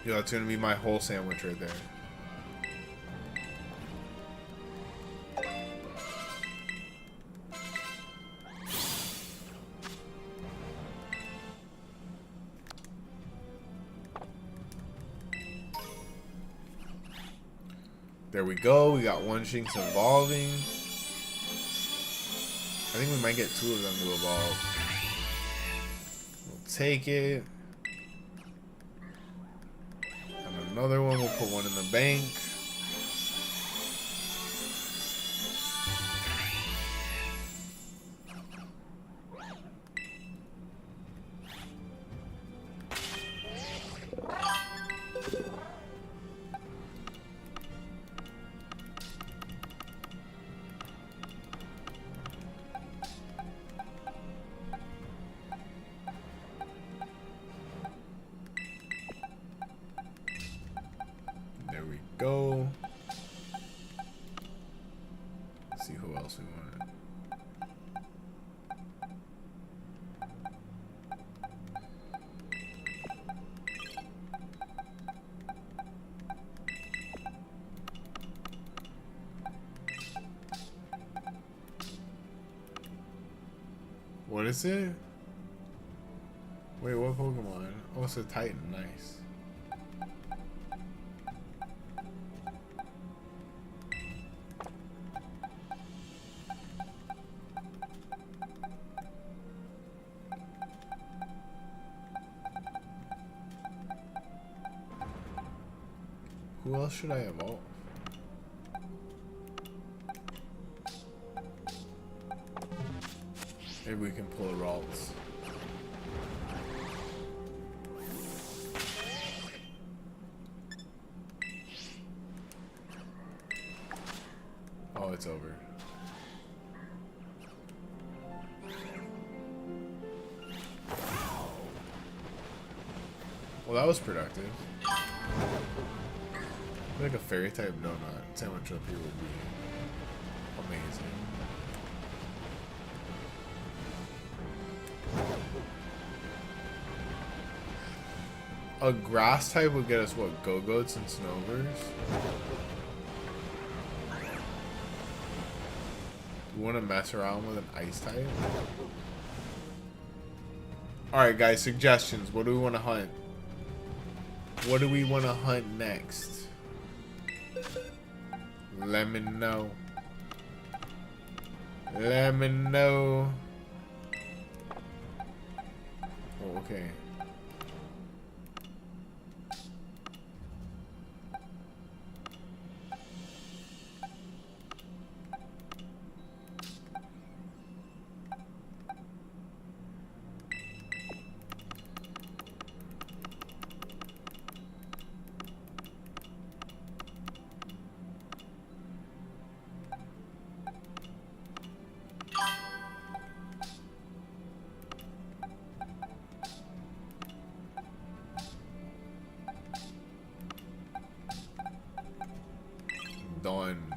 A: Yo, that's gonna be my whole sandwich right there. There we go. We got one Shinx evolving. I think we might get 2 of them to evolve. We'll take it. Another one, we'll put one in the bank. Go. Let's see who else we want. What is it? Wait, what Pokemon? Oh, it's a Titan. Nice. Who else should I evolve? Maybe we can pull a Ralts. Oh, it's over. Well, that was productive. Like a fairy type donut sandwich up here would be amazing. A grass type would get us what? Go-Goats and Snovers? You want to mess around with an ice type? Alright guys, suggestions. What do we want to hunt? What do we want to hunt next? Let me know. Let me know. Oh, okay. Done.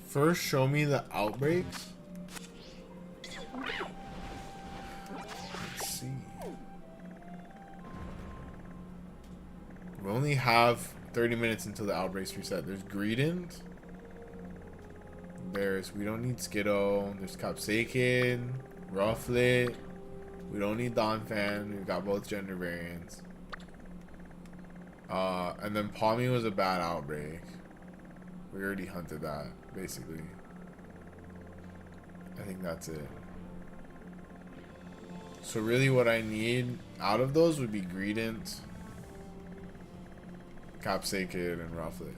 A: First, show me the outbreaks. Let's see. We only have 30 minutes until the outbreaks reset. There's Greedent. We don't need Skiddo. There's Capsaicin, Rufflet. We don't need Donphan. We've got both gender variants. And then Palmy was a bad outbreak. We already hunted that, basically. I think that's it. So really what I need out of those would be Greedent, Capsaicin, and Rufflet.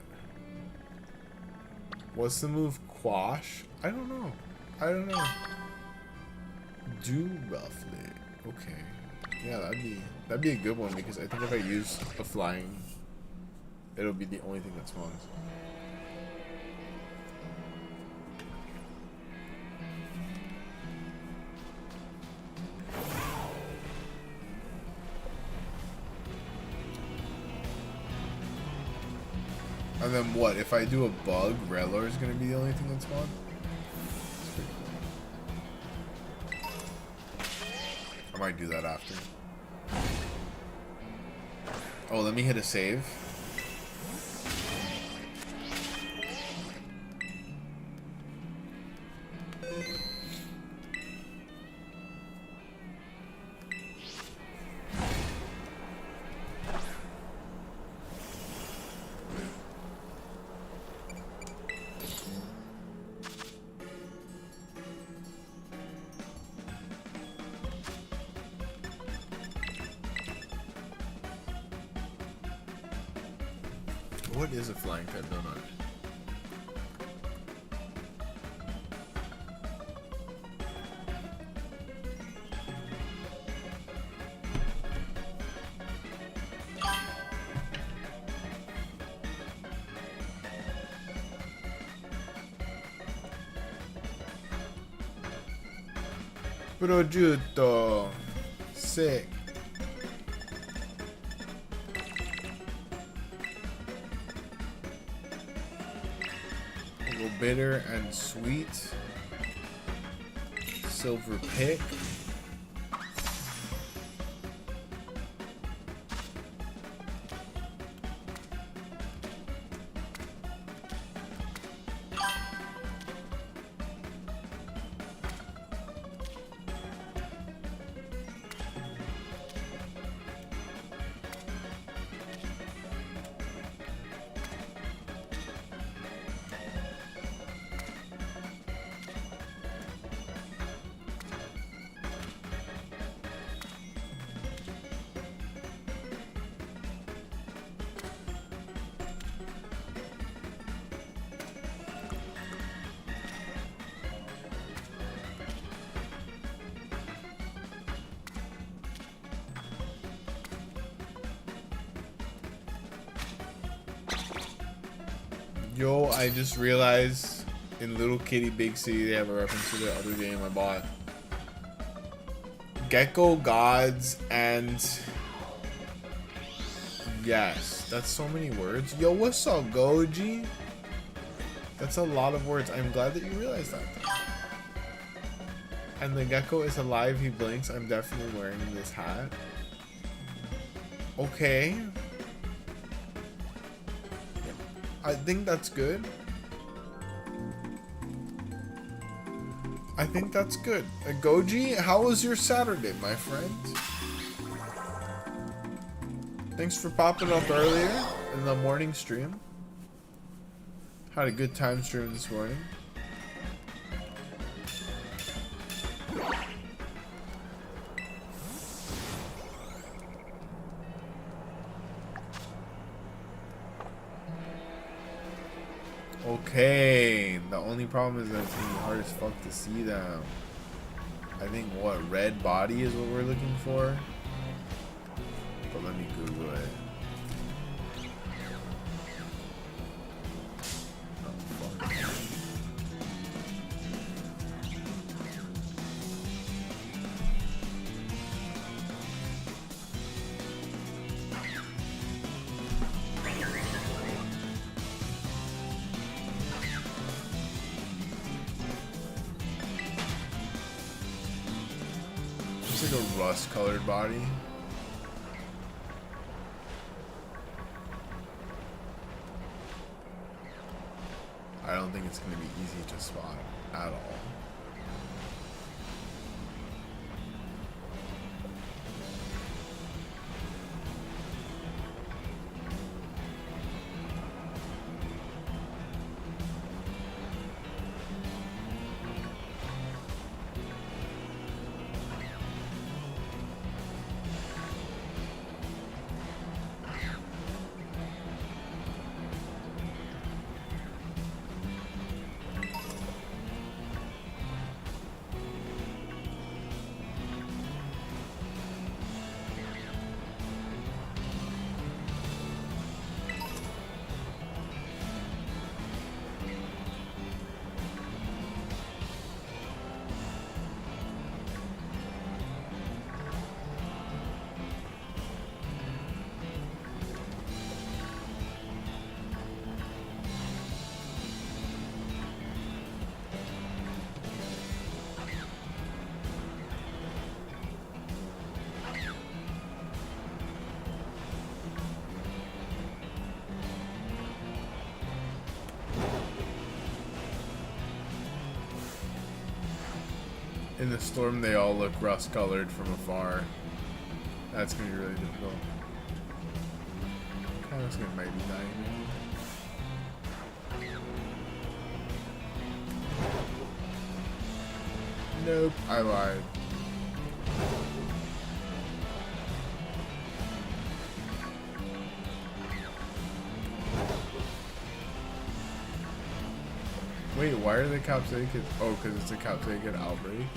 A: What's the move? Quash? I don't know. I don't know. Do Rufflet. Okay. Yeah, that'd be a good one, because I think if I use a flying, it'll be the only thing that spawns. And then what? If I do a bug, Rellor is gonna be the only thing that spawns? I might do that after. Oh, let me hit a save. What is a flying type donut? Prosciutto. Sick. Bitter and sweet. Silver pick. Yo, I just realized in Little Kitty Big City they have a reference to the other game I bought. Gecko Gods and... Yes, that's so many words. Yo, what's up, Goji? That's a lot of words. I'm glad that you realized that. And the gecko is alive, he blinks. I'm definitely wearing this hat. Okay. I think that's good. I think that's good. Goji, how was your Saturday, my friend? Thanks for popping up earlier in the morning stream. Had a good time streaming this morning. Okay, the only problem is that it's gonna be hard as fuck to see them. I think what, red body is what we're looking for? But let me Google it. Oh, fuck. It's like a rust colored body. I don't think it's going to be easy to spot at all. In the storm, they all look rust-colored from afar. That's gonna be really difficult. Kind of gonna maybe die now. Nope, I lied. Wait, why are they capsicum? Oh, because it's a capsicum outbreak.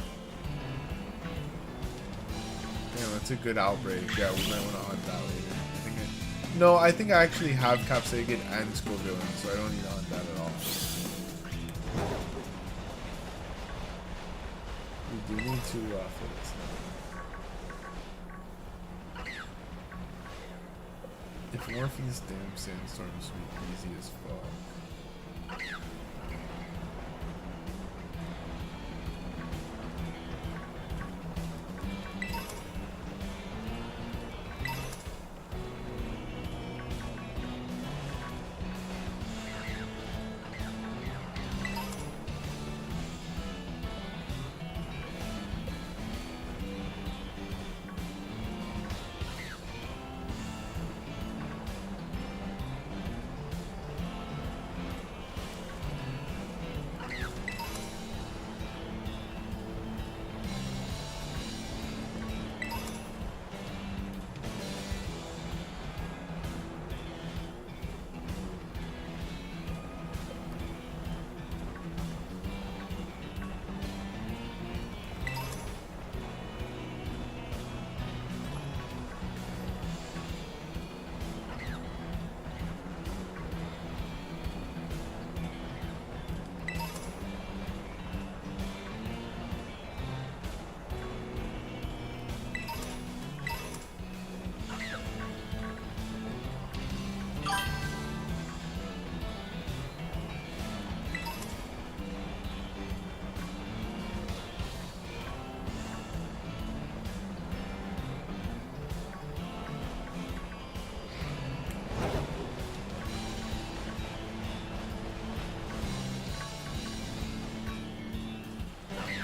A: Damn, that's a good outbreak. Yeah, we might want to hunt that later. No, I think I actually have capsicum and school villain, so I don't need to hunt that at all. We do need to for this now. If Morphe's damn sandstorms would be easy as fuck.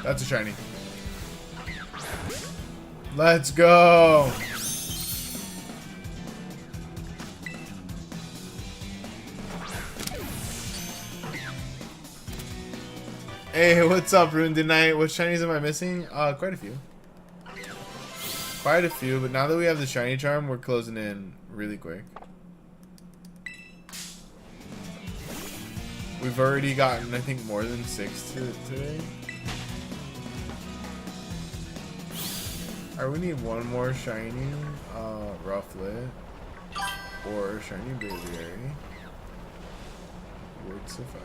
A: That's a shiny. Let's go. Hey, what's up, Rune Tonight? What shinies am I missing? Quite a few. Quite a few, but now that we have the shiny charm, we're closing in really quick. We've already gotten, I think, more than 6 today. Alright, we need one more shiny, Rufflet, or shiny Braviary. Would suffice.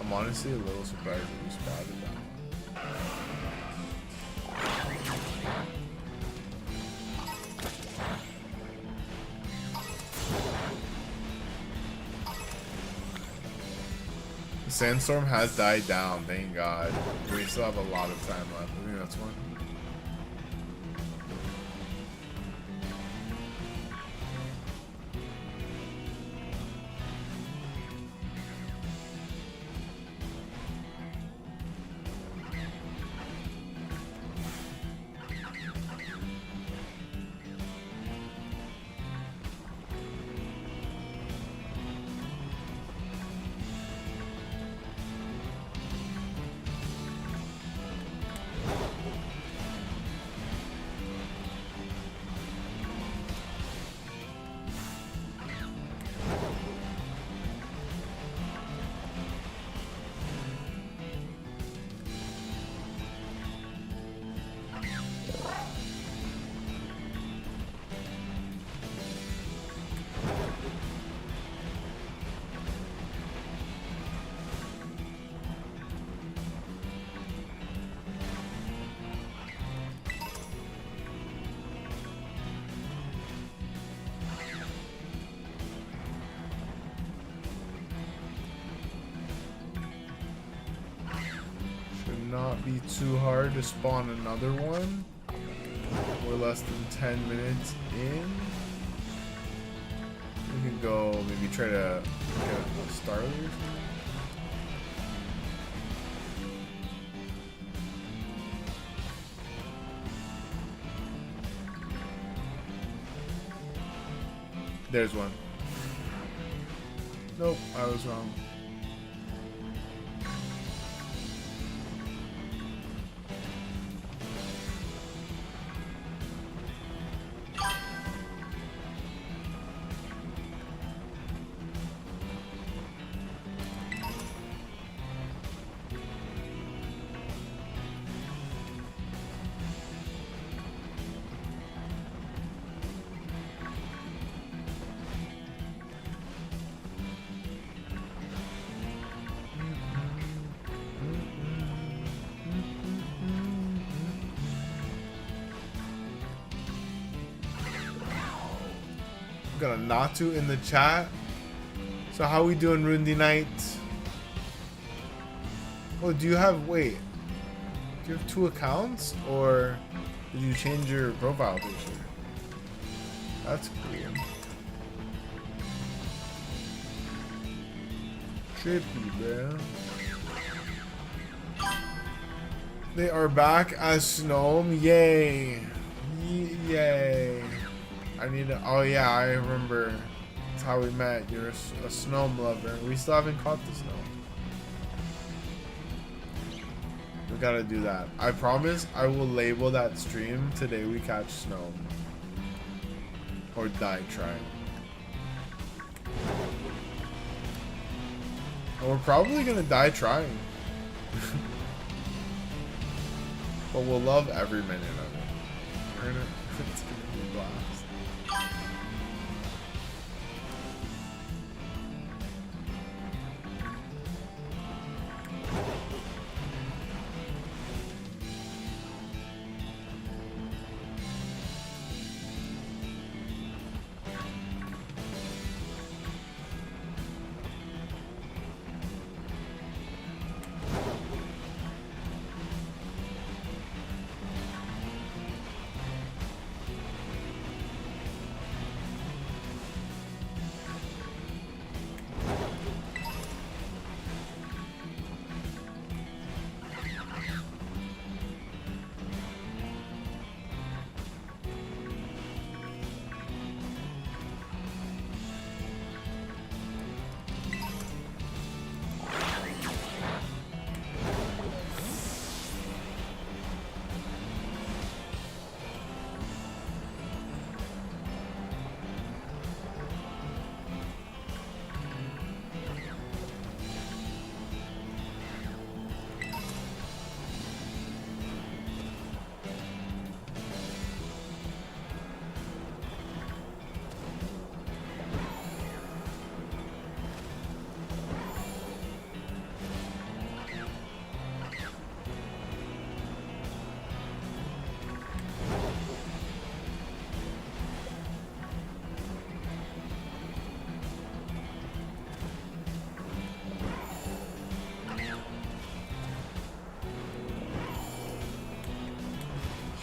A: I'm honestly a little surprised that we spotted that one. The sandstorm has died down, thank God. We still have a lot of time left. I think that's one. Not be too hard to spawn another one. We're less than 10 minutes in. We can go maybe try to get a Starly or something. There's one. Nope, I was wrong. Got a Natu in the chat. So how we doing, Rundi Knight? Oh, do you have, wait, do you have 2 accounts, or did you change your profile picture? That's cool. Trippy, bro. They are back as Snom. Yay. Yay. I need to, oh yeah, I remember. That's how we met. You're a snow lover. We still haven't caught the snow. We gotta do that. I promise I will label that stream today we catch snow. Or die trying. And we're probably gonna die trying. But we'll love every minute of it. It's gonna be a blast.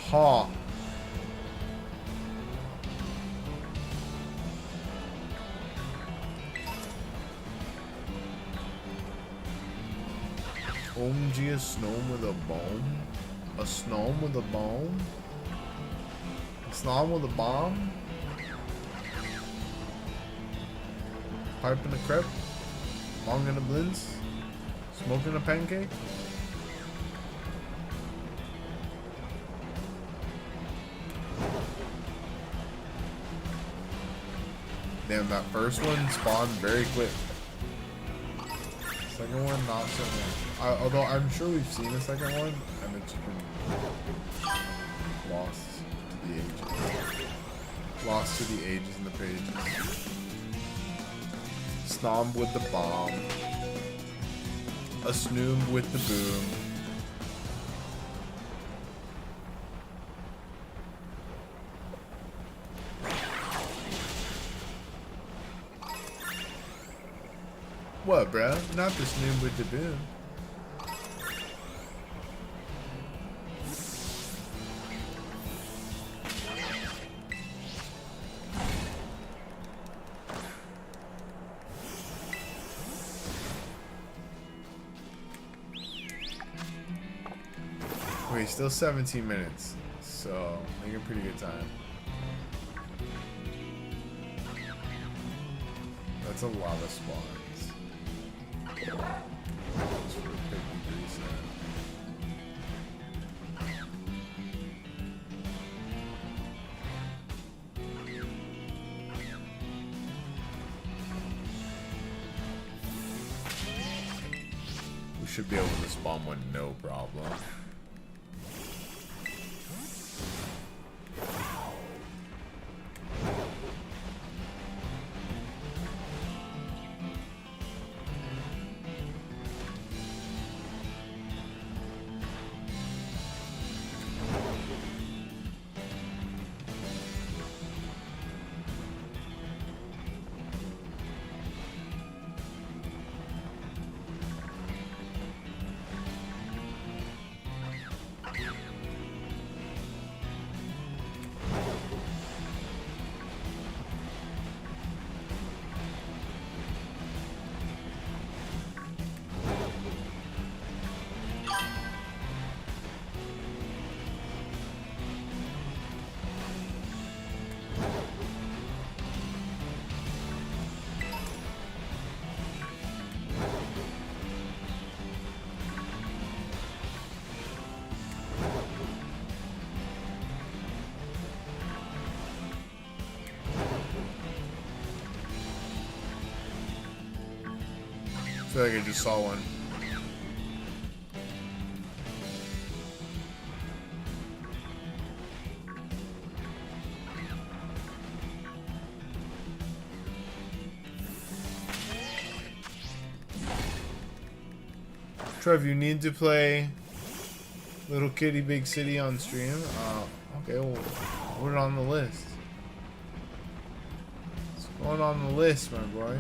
A: Ha. OMG, a snom with a bomb? A snom with a bomb? A snom with a bomb? Pipe in a crepe? Long in a blintz? Smoking a pancake? Damn, that first one spawned very quick. Second one, not so much. Although I'm sure we've seen the second one, and it's been lost to the ages. Lost to the ages and the pages. Snom with the bomb. A snoom with the boom. What, bro? Not the snoom with the boom. Wait, still 17 minutes, so making pretty good time. That's a lot of spawns. We should be able to spawn one no problem. I feel like I just saw one. Trev, you need to play Little Kitty Big City on stream? Okay, we'll put it on the list. It's going on the list, my boy.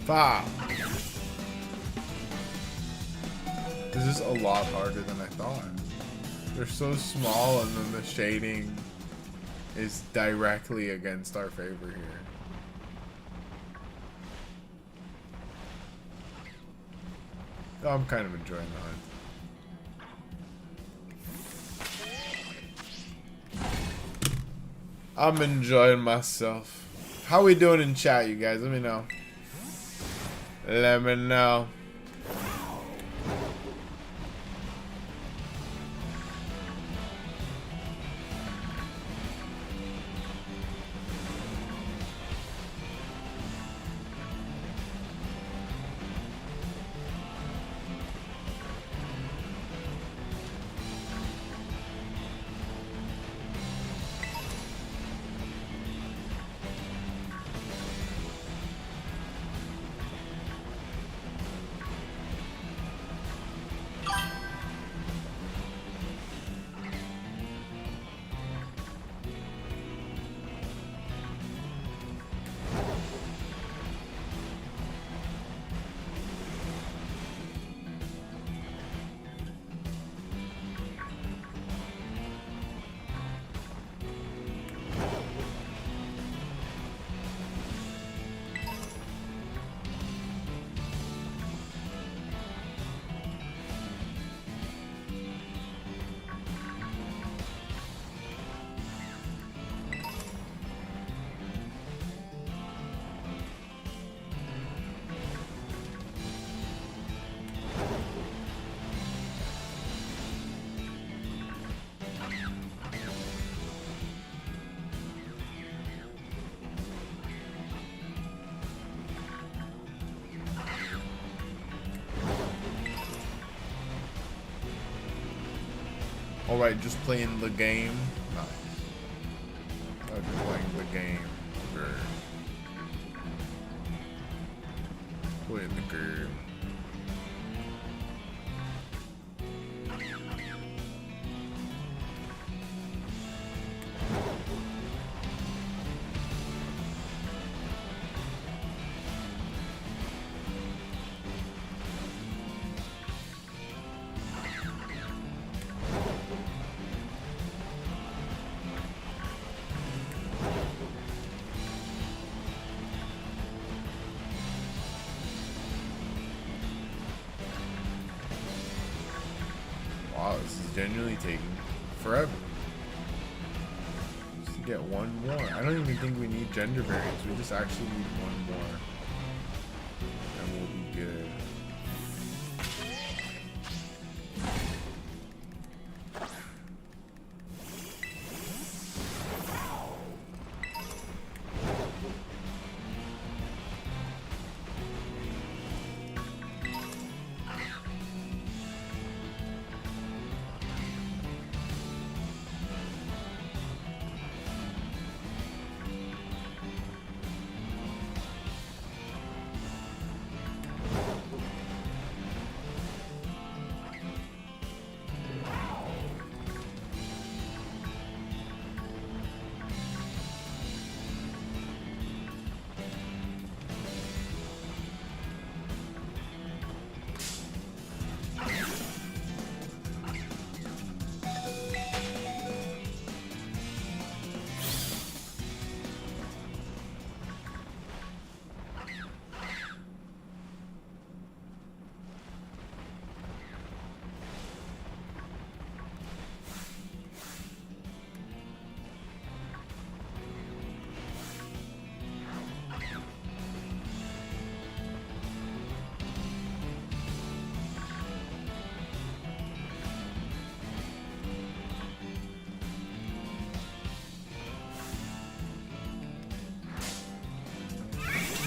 A: Fuck. This is a lot harder than I thought. They're so small, and then the shading is directly against our favor here. Oh, I'm kind of enjoying the hunt. I'm enjoying myself. How we doing in chat, you guys? Let me know. Let me know. Alright, just playing the game. Nice. I'm just playing the game. Playing the game. Wow, this is genuinely taking forever. Just to get one more. I don't even think we need gender variants. We just actually need one more. And we'll be good.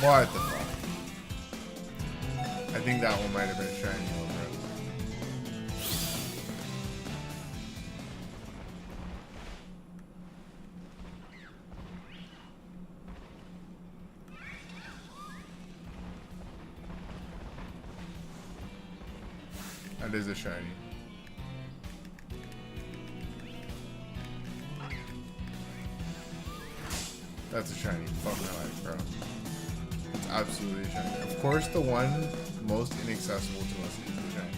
A: What the fuck? I think that one might have been shiny over it. That is a shiny. That's a shiny. Fuck my life, bro. It's absolutely shiny. Of course, the one most inaccessible to us is the shiny.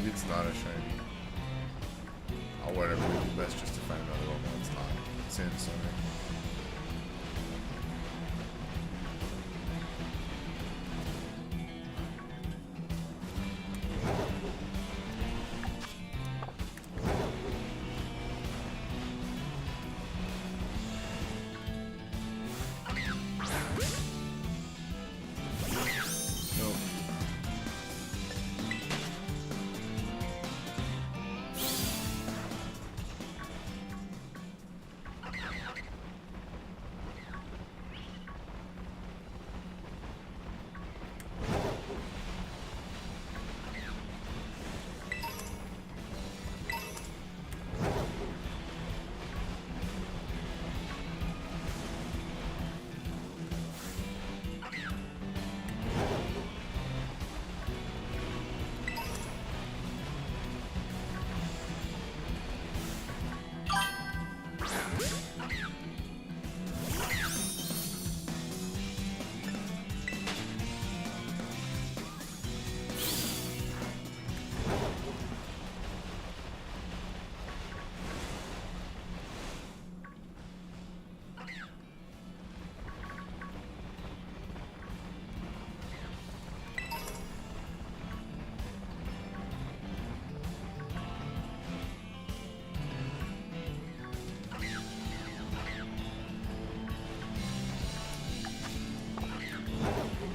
A: It's not a shiny. I'll whatever we do best just to find another one that's not Sand Sonic.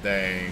A: Dang.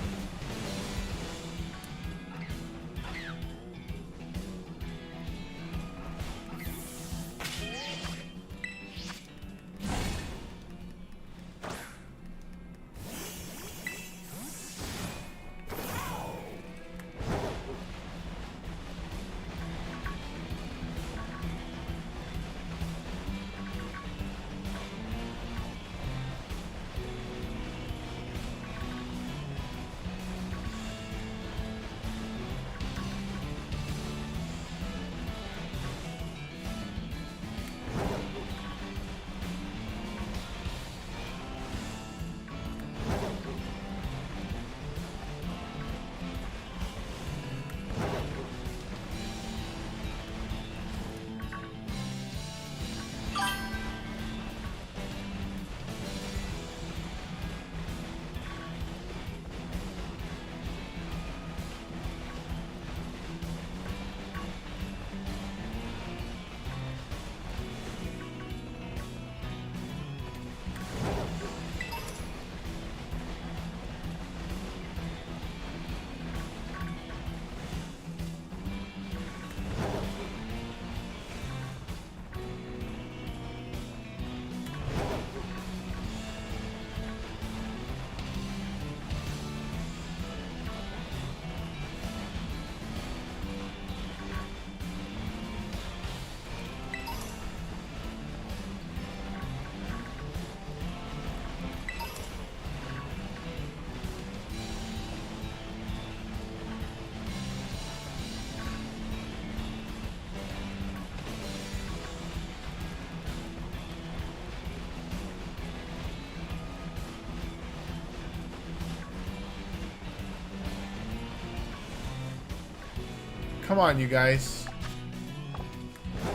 A: Come on, you guys.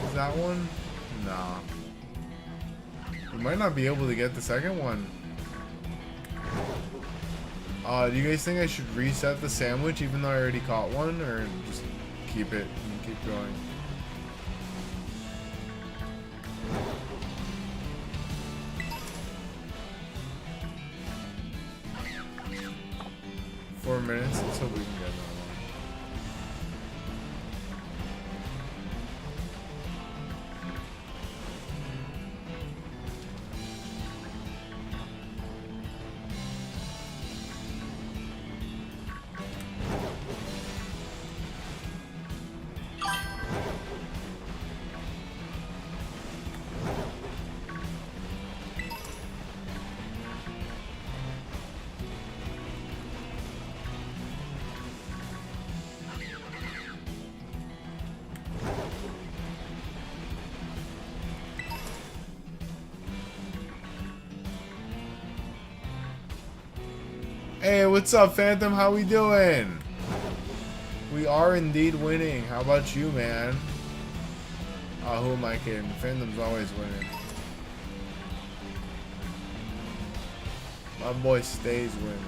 A: Is that one? Nah. We might not be able to get the second one. Do you guys think I should reset the sandwich even though I already caught one? Or just keep it and keep going? $4 minutes. Let's hope we can get another one. Hey, what's up, Phantom? How we doing? We are indeed winning. How about you, man? Who am I kidding? Phantom's always winning. My boy stays winning.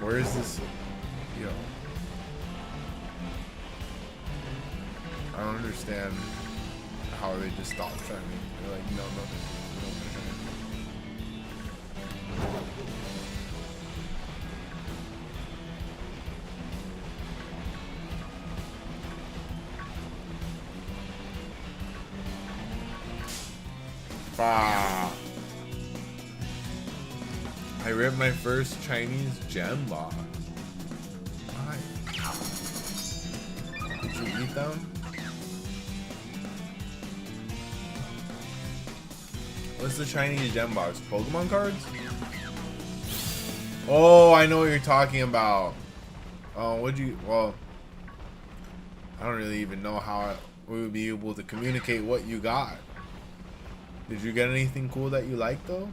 A: Where is this? Yo. I don't understand how they just stopped shining. They're like, no. Ah. I ripped my first Chinese gem box. Why? Did you eat them? What's the Chinese gem box? Pokemon cards? Oh, I know what you're talking about. Oh, well, I don't really even know how we would be able to communicate what you got. Did you get anything cool that you like though?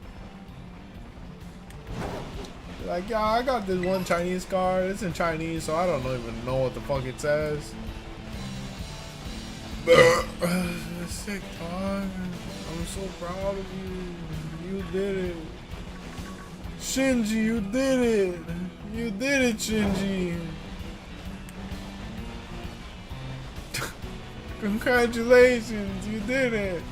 A: Like, yeah, I got this one Chinese card. It's in Chinese, so I don't even know what the fuck it says. Sick, dog. I'm so proud of you. You did it. Shinji, you did it. You did it, Shinji. Congratulations, you did it.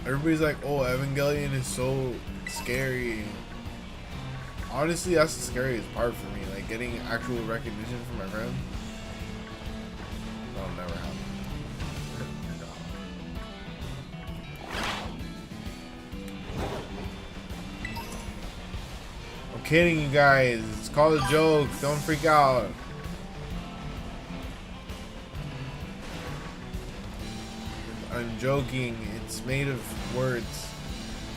A: Everybody's like, oh, Evangelion is so scary. Honestly, that's the scariest part for me. Like, getting actual recognition from my friends. That'll never happen. I'm kidding you guys. It's called a joke. Don't freak out. I'm joking. It's made of words.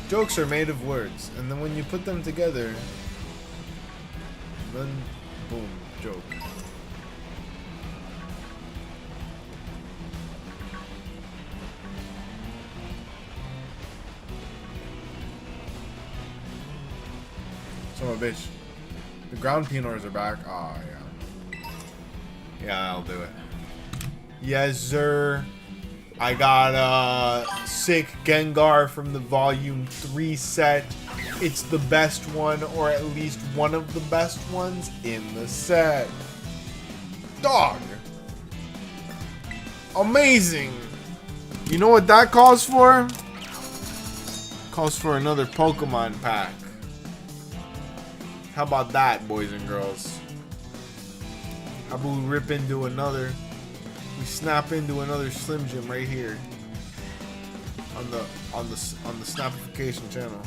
A: Jokes are made of words, and then when you put them together, then boom, joke. Son of a bitch. The ground Pinors are back. Oh yeah. Yeah, I'll do it. Yes, sir. I got a sick Gengar from the Volume 3 set. It's the best one, or at least one of the best ones in the set. Dog. Amazing. You know what that calls for? Calls for another Pokemon pack. How about that, boys and girls? How about we rip into another? We snap into another Slim Jim right here on the Snapification channel.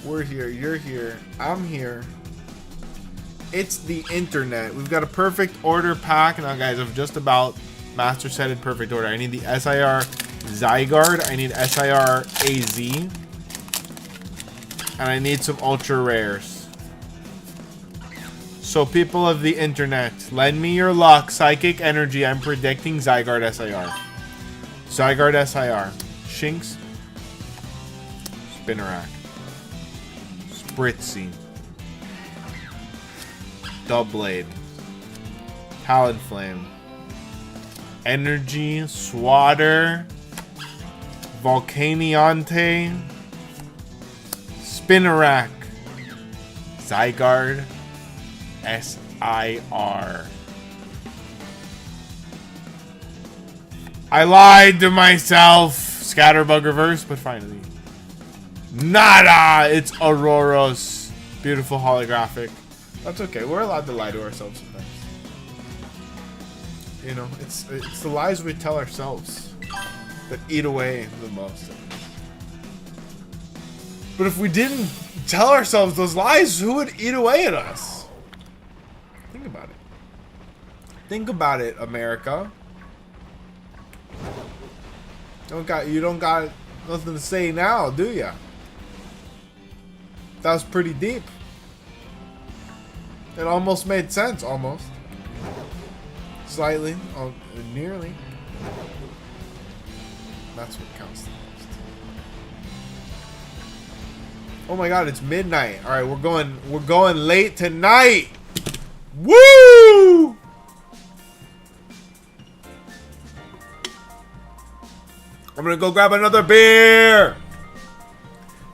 A: We're here, you're here, I'm here. It's the internet. We've got a perfect order pack now, guys. I've just about master set in perfect order. I need the SIR Zygarde. I need SIR AZ, and I need some ultra rares. So people of the internet, lend me your luck. Psychic energy. I'm predicting Zygarde SIR. Zygarde SIR. Shinx. Spinarak. Spritzy. Doublade. Talonflame. Energy. Swatter. Volcaniante. Spinarak. Zygarde. S-I-R. I lied to myself. Scatterbug reverse, but finally. Nada! It's Auroros. Beautiful holographic. That's okay. We're allowed to lie to ourselves sometimes. You know, it's the lies we tell ourselves that eat away the most. But if we didn't tell ourselves those lies, who would eat away at us? Think about it. Think about it, America. You don't got nothing to say now, do ya? That was pretty deep. It almost made sense, almost. Slightly, nearly. That's what counts the most. Oh my god, it's midnight. All right, we're going late tonight. Woo! I'm gonna go grab another beer.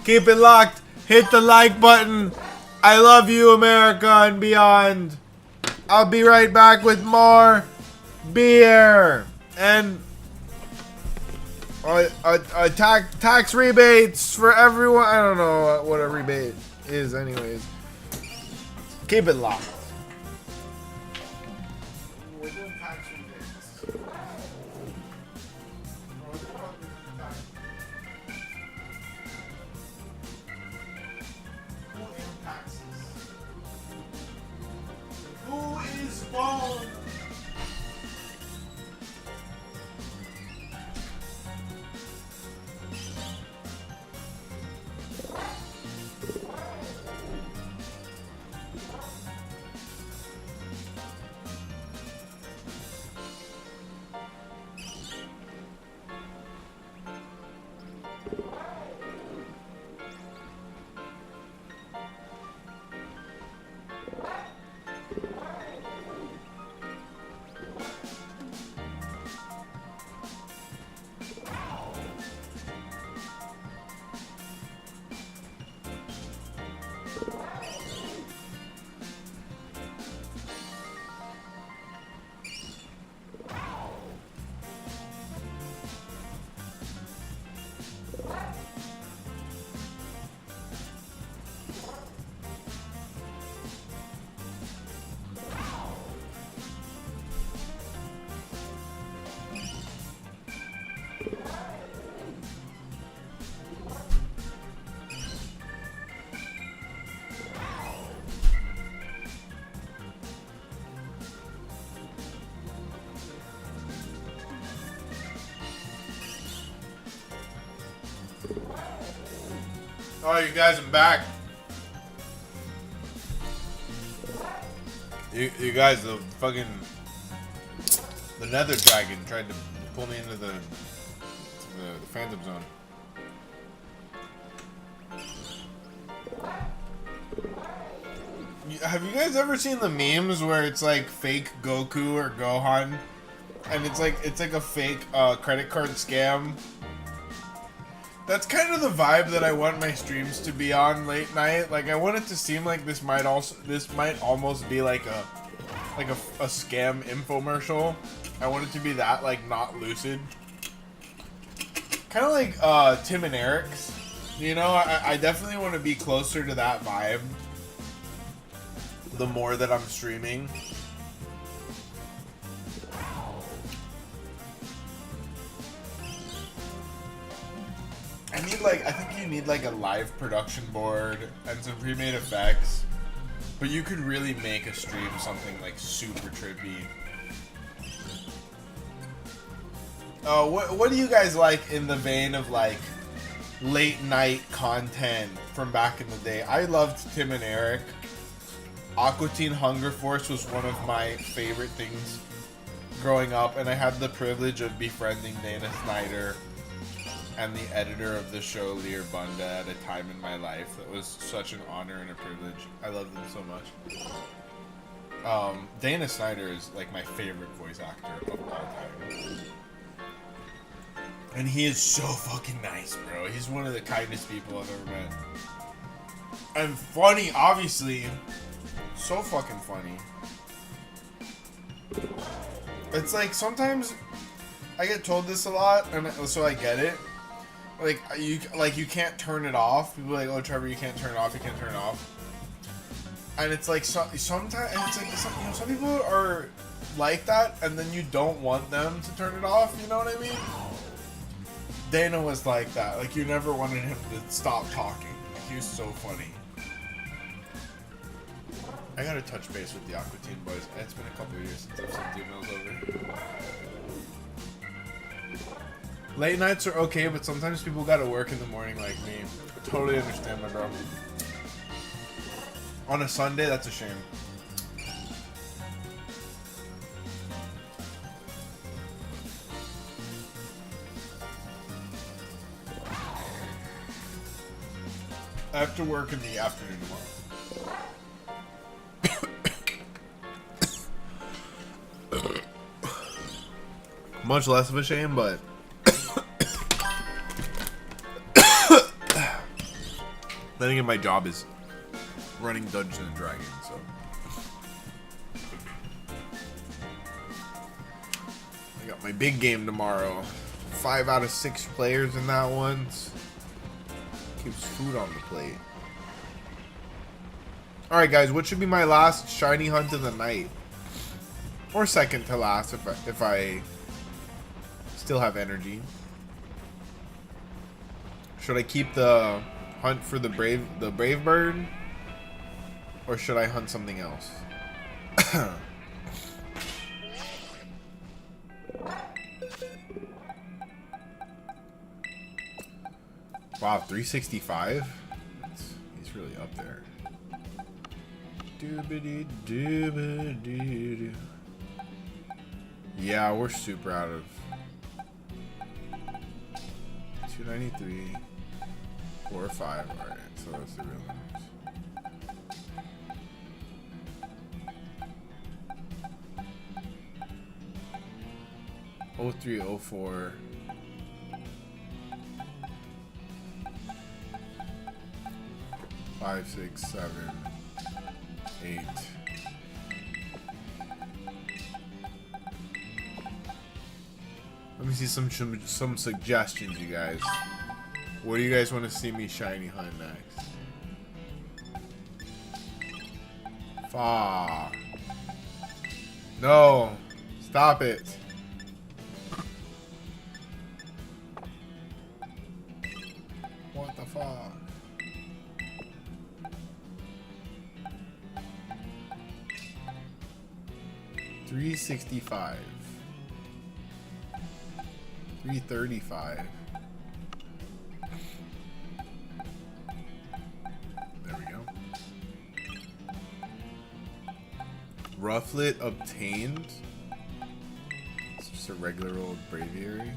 A: Keep it locked. Hit the like button. I love you, America and beyond. I'll be right back with more beer and tax rebates for everyone. I don't know what a rebate is, anyways. Keep it locked. We're doing tax rebates. Who is bald? Oh, you guys, I'm back. You guys, the Nether Dragon tried to pull me into the Phantom Zone. Have you guys ever seen the memes where it's like fake Goku or Gohan, and it's like a fake credit card scam? That's kind of the vibe that I want my streams to be on late night. Like, I want it to seem like this might almost be like a scam infomercial. I want it to be that, like, not lucid. Kind of like Tim and Eric's. You know, I definitely want to be closer to that vibe the more that I'm streaming. I think you need like a live production board and some pre-made effects, but you could really make a stream something like super trippy. What do you guys like in the vein of like late night content from back in the day? I loved Tim and Eric. Aqua Teen Hunger Force was one of my favorite things growing up, and I had the privilege of befriending Dana Snyder and the editor of the show, Lear Bunda, at a time in my life that was such an honor and a privilege. I loved them so much. Dana Snyder is like my favorite voice actor of all time. And he is so fucking nice, bro. He's one of the kindest people I've ever met. And funny, obviously. So fucking funny. It's like sometimes I get told this a lot, and so I get it. Like you can't turn it off. People are like, oh Trevor, you can't turn it off. You can't turn it off. And it's like sometimes it's like some people are like that, and then you don't want them to turn it off. You know what I mean? Dana was like that. Like you never wanted him to stop talking. Like, he was so funny. I gotta touch base with the Aqua Team boys. It's been a couple of years since I've sent emails over. Late nights are okay, but sometimes people gotta work in the morning like me. I totally understand, my bro. On a Sunday, that's a shame. I have to work in the afternoon tomorrow. Much less of a shame, but then again, my job is running Dungeons and Dragons, so I got my big game tomorrow. 5 out of 6 players in that one. Keeps food on the plate. Alright guys, what should be my last shiny hunt of the night? Or second to last if I still have energy. Should I keep the hunt for the brave bird? Or should I hunt something else? Wow, 365? He's really up there. Yeah, we're super out of 293, 4 or 5. Alright, so that's the real numbers. 03, 04. 5, 6, 7, 8. Let me see some suggestions, you guys. What do you guys want to see me shiny hunt next? Fuck. No. Stop it. What the fuck? $365. $335. There we go. Rufflet obtained. It's just a regular old Braviary.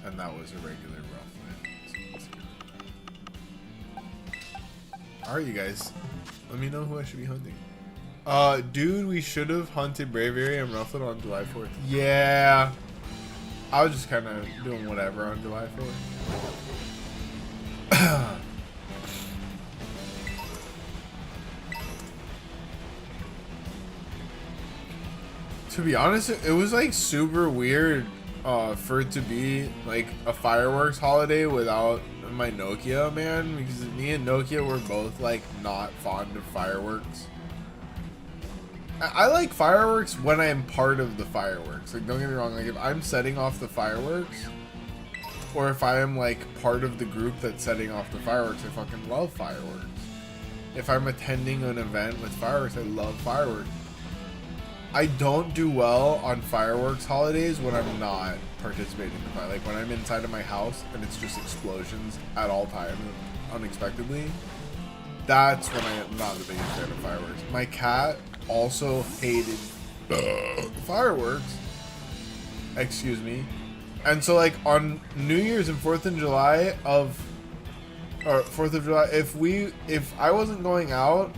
A: And that was a regular Rufflet. Alright, you guys. Let me know who I should be hunting. Dude, we should have hunted Braviary and Rufflet on July 4th. Yeah. I was just kind of doing whatever on July 4th. To be honest, it was like super weird for it to be like a fireworks holiday without my Nokia, man, because me and Nokia were both like not fond of fireworks. I like fireworks when I'm part of the fireworks. Like, don't get me wrong, like if I'm setting off the fireworks, or if I am like part of the group that's setting off the fireworks, I fucking love fireworks. If I'm attending an event with fireworks, I love fireworks. I don't do well on fireworks holidays when I'm not participating in the fire. Like when I'm inside of my house and it's just explosions at all times, unexpectedly. That's when I'm not the biggest fan of fireworks. My cat also hated fireworks. Excuse me. And so like on New Year's and 4th of July if I wasn't going out,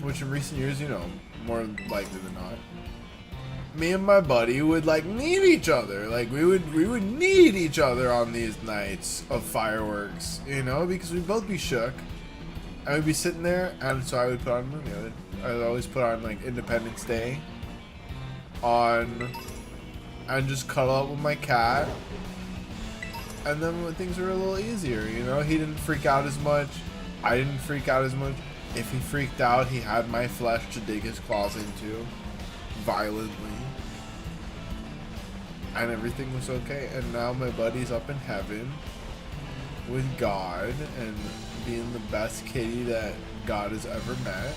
A: which in recent years, you know, more likely than not, me and my buddy would like need each other. Like we would need each other on these nights of fireworks, you know, because we'd both be shook. I would be sitting there, and so I would put on a movie. I would always put on like Independence Day on, and just cuddle up with my cat. And then when things were a little easier, you know, he didn't freak out as much. I didn't freak out as much. If he freaked out, he had my flesh to dig his claws into violently. And everything was okay. And now my buddy's up in heaven with God and being the best kitty that God has ever met.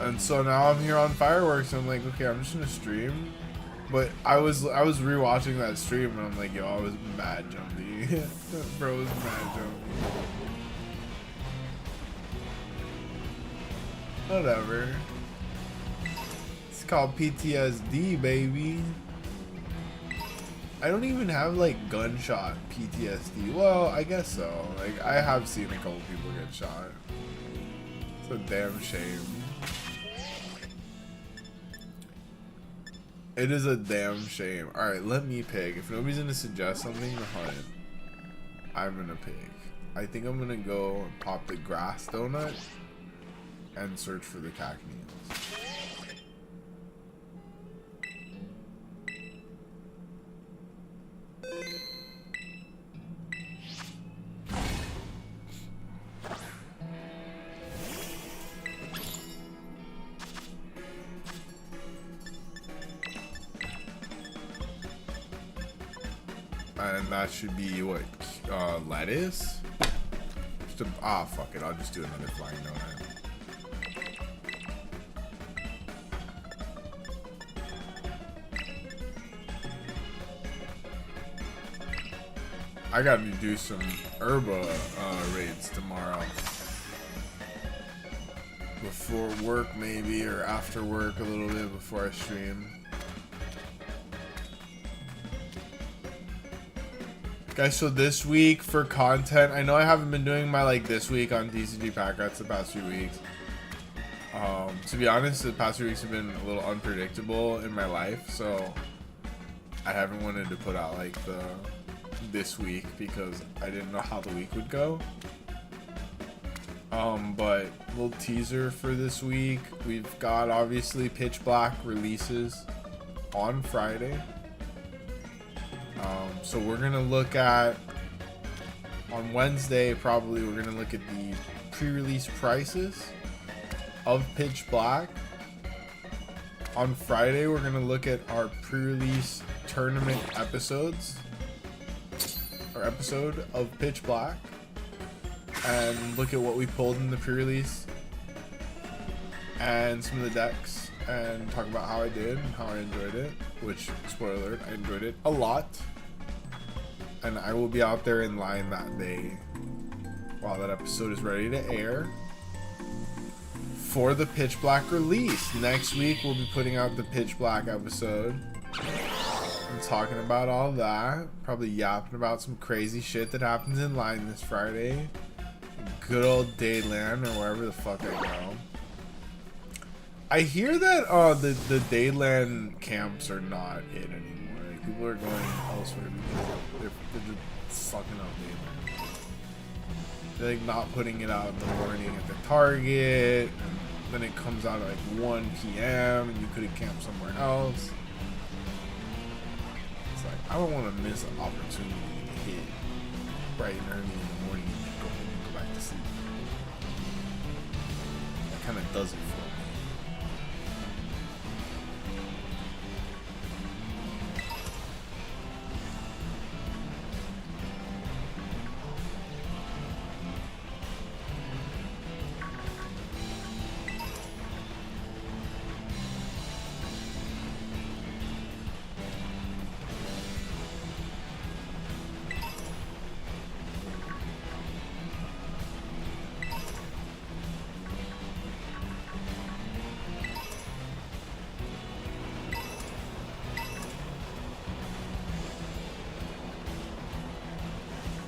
A: And so now I'm here on fireworks and I'm like, okay, I'm just gonna stream. But I was rewatching that stream and I'm like, yo, I was mad jumpy. Bro was mad jumpy. Whatever. It's called PTSD, baby. I don't even have like gunshot PTSD. Well, I guess so. Like I have seen a couple people get shot. It's a damn shame. It is a damn shame. Alright, let me pick. If nobody's gonna suggest something to hunt, I'm gonna pick. I think I'm gonna go and pop the grass donut and search for the cacneos. And that should be what, lettuce? Fuck it, I'll just do another flying donut. I gotta do some herba raids tomorrow. Before work maybe, or after work a little bit before I stream. Guys, so this week for content, I know I haven't been doing my like this week on tcgpackrats the past few weeks. To be honest, the past few weeks have been a little unpredictable in my life, so I haven't wanted to put out like this week because I didn't know how the week would go. But little teaser for this week, we've got obviously Pitch Black releases on Friday. So we're gonna look at, on Wednesday probably, we're gonna look at the pre-release prices of Pitch Black. On Friday we're gonna look at our pre-release tournament episodes, or episode of Pitch Black, and look at what we pulled in the pre-release and some of the decks, and talk about how I did and how I enjoyed it, which, spoiler alert, I enjoyed it a lot. And I will be out there in line that day while that episode is ready to air for the Pitch Black release. Next week we'll be putting out the Pitch Black episode and talking about all that, probably yapping about some crazy shit that happens in line this Friday. Good old Dayland, or wherever the fuck I go. I hear that the Dayland camps are not it anymore. Like, people are going elsewhere because they're just fucking up Dayland. They're like not putting it out in the morning at the Target, and then it comes out at like 1 p.m. and you could have camped somewhere else. It's like, I don't want to miss an opportunity to hit bright and early in the morning and go home and go back to sleep. That kind of does it for me.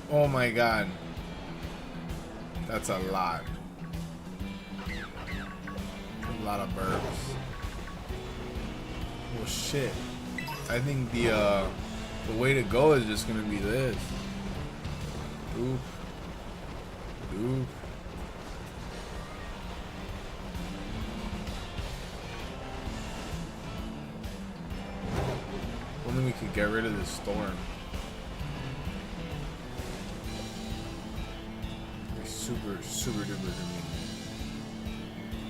A: Oh my god. That's a lot. A lot of burps. Well, shit. I think the way to go is just gonna be this. Oop. Oop. Only we could get rid of this storm. Super, super duper convenient.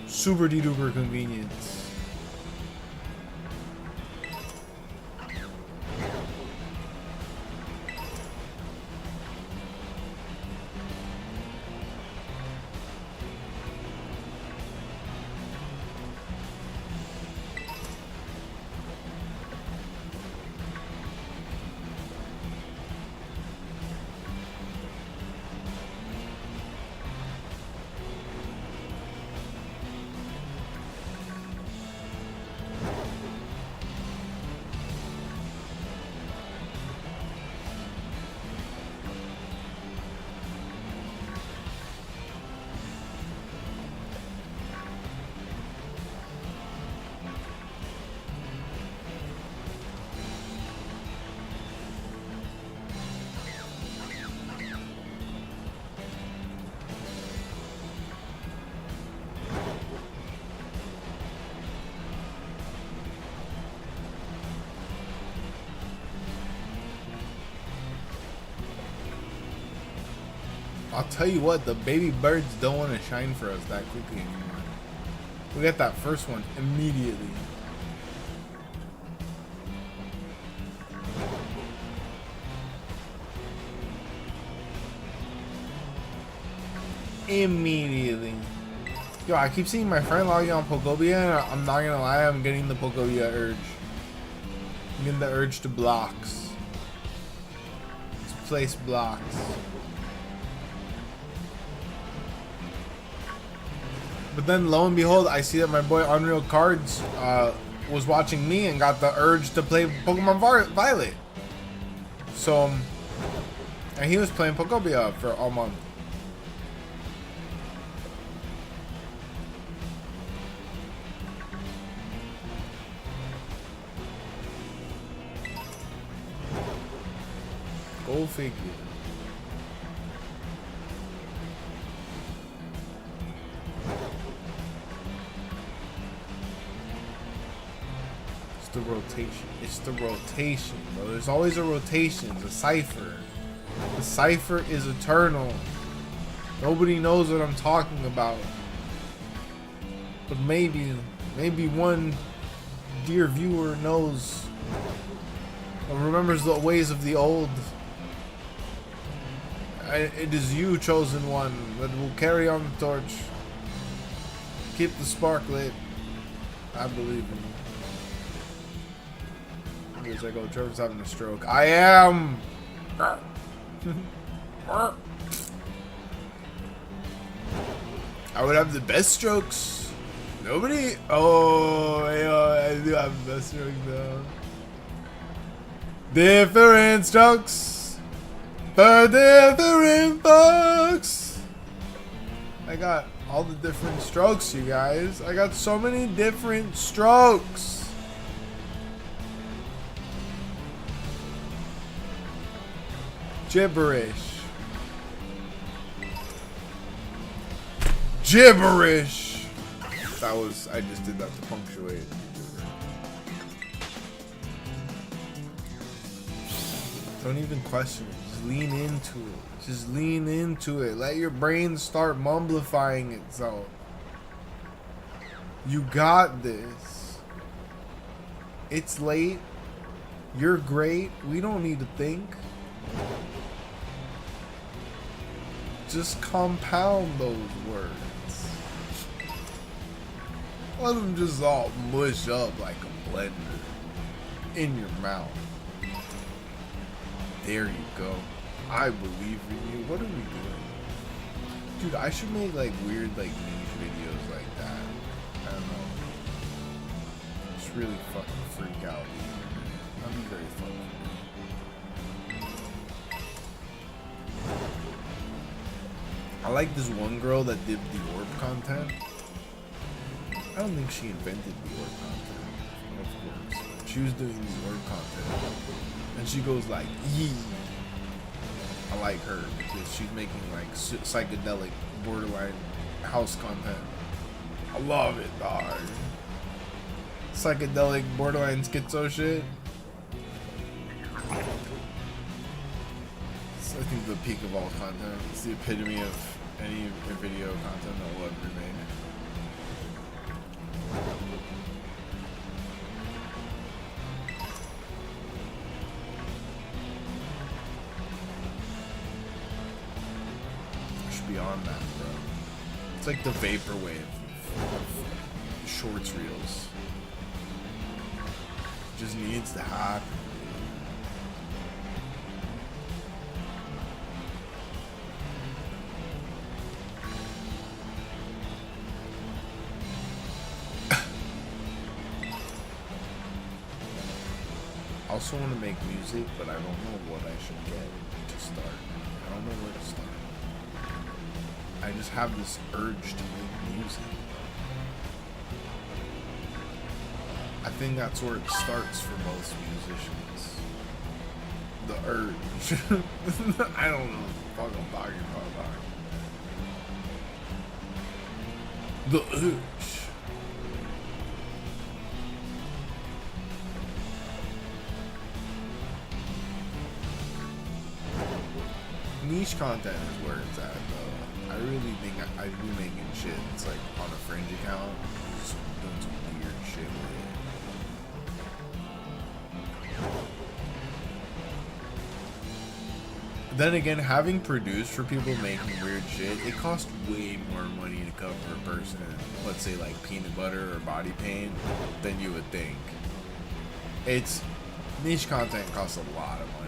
A: Super duper convenience. I'll tell you what, the baby birds don't want to shine for us that quickly anymore. We got that first one immediately. Immediately. Yo, I keep seeing my friend logging on Pokobia, and I'm not gonna lie, I'm getting the Pokobia urge. I'm getting the urge to blocks. To place blocks. But then, lo and behold, I see that my boy Unreal Cards was watching me and got the urge to play Pokemon Violet. So, and he was playing Pokobia for all month. Go figure. The rotation. It's the rotation, bro. There's always a rotation. It's a cipher. The cipher is eternal. Nobody knows what I'm talking about. But maybe one dear viewer knows or remembers the ways of the old. It is you, chosen one, that will carry on the torch. Keep the spark lit. I believe in you. I go, Trevor's having a stroke. I am. I would have the best strokes. Nobody. Oh, I do have the best strokes though. Different strokes for different folks. I got all the different strokes, you guys. I got so many different strokes. Gibberish. Gibberish. That was, I just did that to punctuate. Don't even question it. Just lean into it. Just lean into it. Let your brain start mumblifying itself. You got this. It's late. You're great. We don't need to think. Just compound those words. Let them just all mush up like a blender in your mouth. There you go. I believe in you. What are we doing? Dude, I should make like weird like niche videos like that. I don't know. Just really fucking freak out. That'd be very fun. I like this one girl that did the orb content. I don't think she invented the orb content, of course. She was doing the orb content, and she goes like, "Yee." I like her because she's making like psychedelic, borderline house content. I love it, dog. Psychedelic, borderline schizo shit. It's, I think, the peak of all content. It's the epitome of any video content that will ever be made. Beyond that, bro. It's like the vaporwave of shorts reels. It just needs to happen. I also want to make music, but I don't know what I should get to start. I don't know where to start. I just have this urge to make music. I think that's where it starts for most musicians. The urge. I don't know what the fuck I'm talking about. The urge. Niche content is where it's at, though. I really think I'd be making shit. It's like on a fringe account, just doing some weird shit with it. Then again, having produced for people making weird shit, it costs way more money to cover a person, let's say like peanut butter or body paint, than you would think. It's niche content costs a lot of money.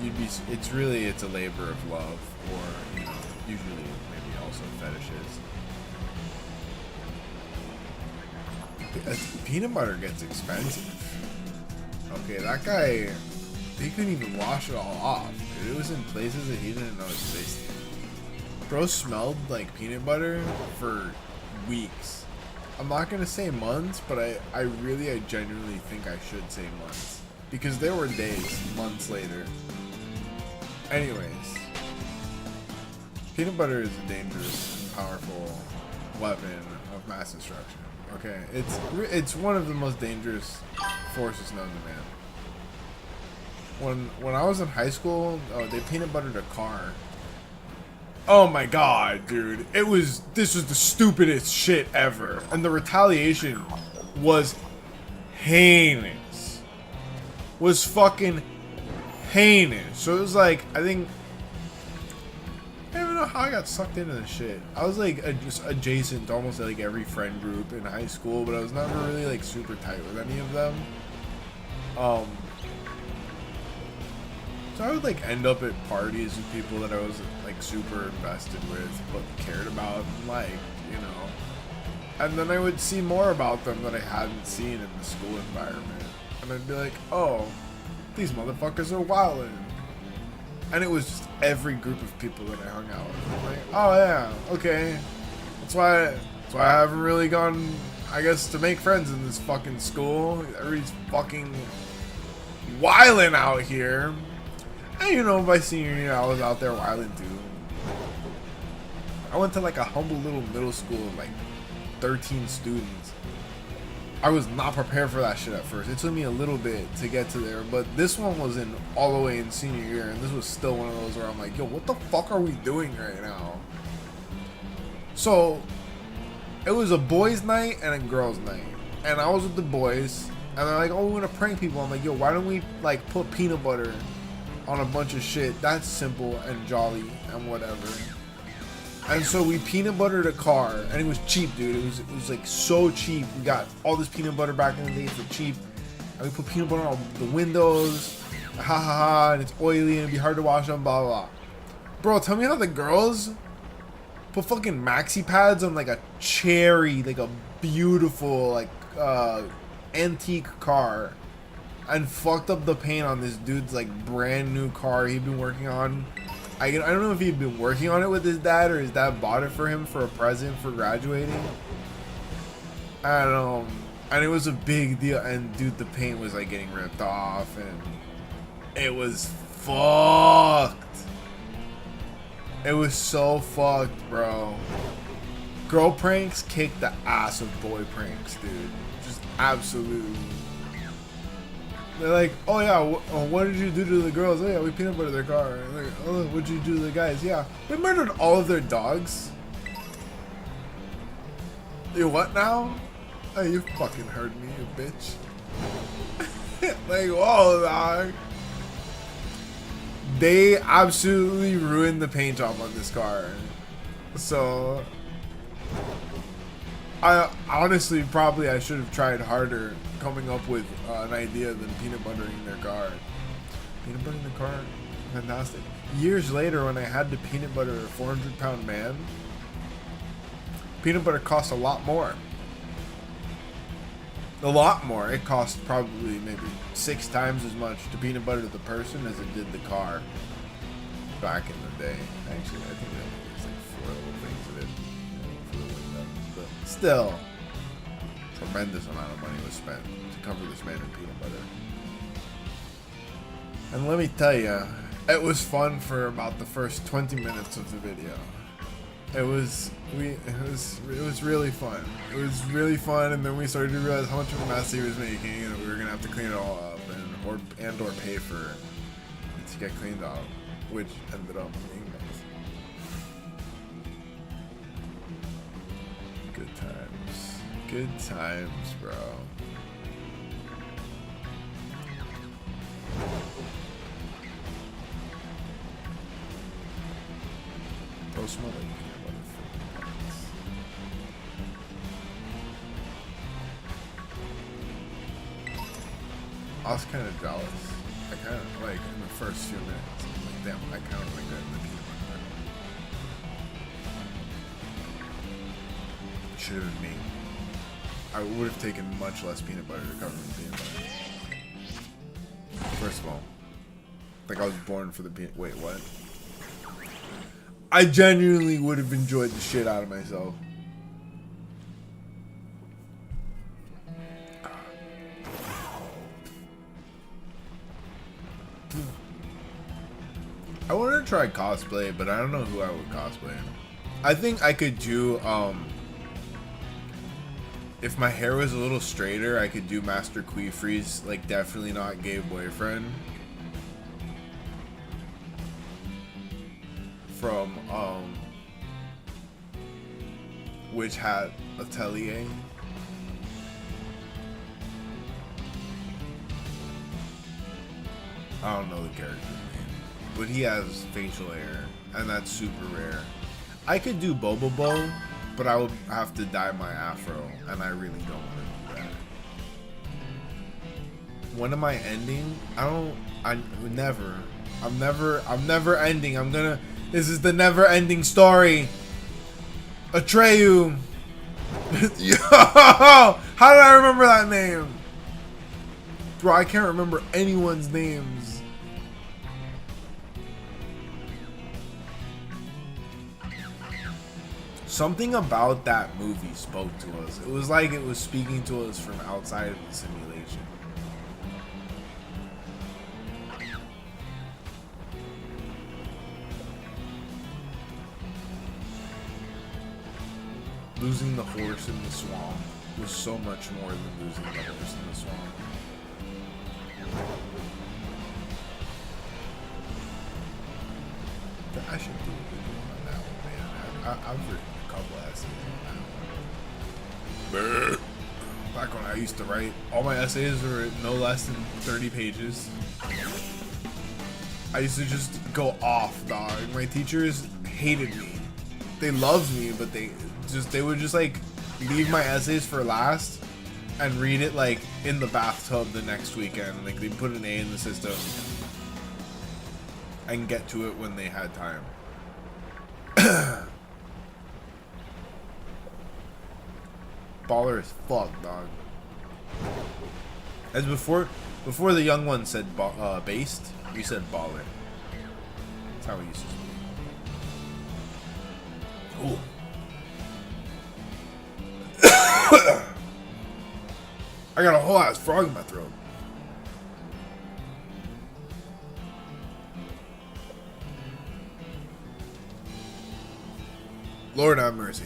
A: It's a labor of love, or usually maybe also fetishes. As peanut butter gets expensive. Okay, that guy, he couldn't even wash it all off. It was in places that he didn't know existed. Bro smelled like peanut butter for weeks. I'm not gonna say months, but I genuinely think I should say months, because there were days, months later. Anyways, peanut butter is a dangerous and powerful weapon of mass destruction. Okay, it's one of the most dangerous forces known to man. When I was in high school, they peanut buttered a car. Oh my god, dude! This was the stupidest shit ever, and the retaliation was heinous. Was fucking heinous. So it was like, I don't even know how I got sucked into this shit. I was like just adjacent to almost like every friend group in high school, but I was never really like super tight with any of them. So I would like end up at parties with people that I was like super invested with, but cared about, and liked, and then I would see more about them that I hadn't seen in the school environment, and I'd be like, oh, these motherfuckers are wildin'. And it was just every group of people that I hung out with. I'm like, oh yeah, okay. That's why I haven't really gone, I guess, to make friends in this fucking school. Everybody's fucking wildin' out here. And by senior year, I was out there wildin' too. I went to like a humble little middle school of like 13 students. I was not prepared for that shit at first. It took me a little bit to get to there, but this one was all the way in senior year, and this was still one of those where I'm like, yo, what the fuck are we doing right now? So it was a boys' night and a girls' night, and I was with the boys, and they're like, oh, we're gonna prank people. I'm like, yo, why don't we like put peanut butter on a bunch of shit that's simple and jolly and whatever. And so we peanut buttered a car, and it was cheap, dude. It was like so cheap. We got all this peanut butter back in the day for cheap, and we put peanut butter on the windows, ha ha ha, and it's oily and it'd be hard to wash them, blah blah blah. Bro, tell me how the girls put fucking maxi pads on like a cherry, like a beautiful like antique car, and fucked up the paint on this dude's like brand new car he'd been working on. I don't know if he'd been working on it with his dad or his dad bought it for him for a present for graduating. And And it was a big deal. And dude, the paint was like getting ripped off, and it was fucked. It was so fucked, bro. Girl pranks kick the ass of boy pranks, dude. Just absolutely. They're like, oh yeah, what did you do to the girls? Oh yeah, we peanut buttered their car. Like, oh, what did you do to the guys? Yeah, we murdered all of their dogs. You what now? Oh, you fucking heard me, you bitch. Like, whoa, dog. They absolutely ruined the paint job on this car. So, I honestly probably I should have tried harder coming up with an idea than peanut buttering their car. Peanut buttering the car, fantastic. Years later, when I had to peanut butter a 400-pound man, peanut butter cost a lot more. A lot more. It cost probably maybe 6 times as much to peanut butter the person as it did the car back in the day. Actually, I think that was like 4 little things of it. But still, tremendous amount of money was spent to cover this man in peanut butter. And let me tell you, it was fun for about the first 20 minutes of the video. It was really fun. It was really fun, and then we started to realize how much of a mess he was making, and we were gonna have to clean it all up, and or pay for it to get cleaned up, which ended up being nice. Good times. Good times, bro. Post Malone. I was kind of jealous. I kind of, like, in the first few minutes, I was like, damn, I kind of like that in the peanut butter. Should have been me. I would have taken much less peanut butter to cover the peanut butter. First of all, like I was born for the peanut. Wait, what? I genuinely would have enjoyed the shit out of myself. I want to try cosplay, but I don't know who I would cosplay. I think I could do, if my hair was a little straighter, I could do Master Queefree's, like, definitely not gay boyfriend. From, Witch Hat Atelier. I don't know the character's name, but he has facial hair, and that's super rare. I could do Bobobo, but I would have to dye my afro, and I really don't want to do that. When am I ending? I'm never ending. This is the never ending story. Atreyu. Yo! How did I remember that name? Bro, I can't remember anyone's names. Something about that movie spoke to us. It was like it was speaking to us from outside of the simulation. Losing the horse in the swamp was so much more than losing the horse in the swamp. I should do a video on that one, man. I've written a couple essays on that one. Back when I used to write, all my essays were no less than 30 pages. I used to just go off, dog. My teachers hated me. They loved me, but they would just like leave my essays for last and read it like in the bathtub the next weekend. Like they put an A in the system and get to it when they had time. Baller as fuck, dog. As before the young one said based, we said baller. That's how we used to speak. Ooh. I got a whole ass frog in my throat. Lord have mercy.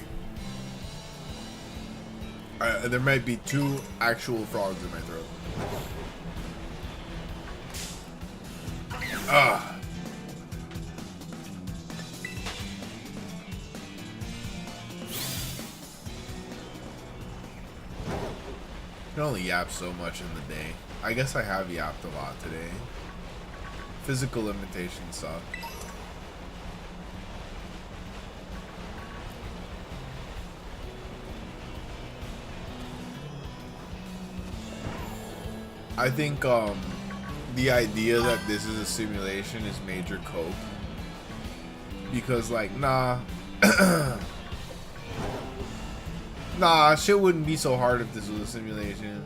A: There might be 2 actual frogs in my throat. Ah. I can only yap so much in the day. I guess I have yapped a lot today. Physical limitations suck. I think the idea that this is a simulation is major cope. Because like, nah. Nah, shit wouldn't be so hard if this was a simulation.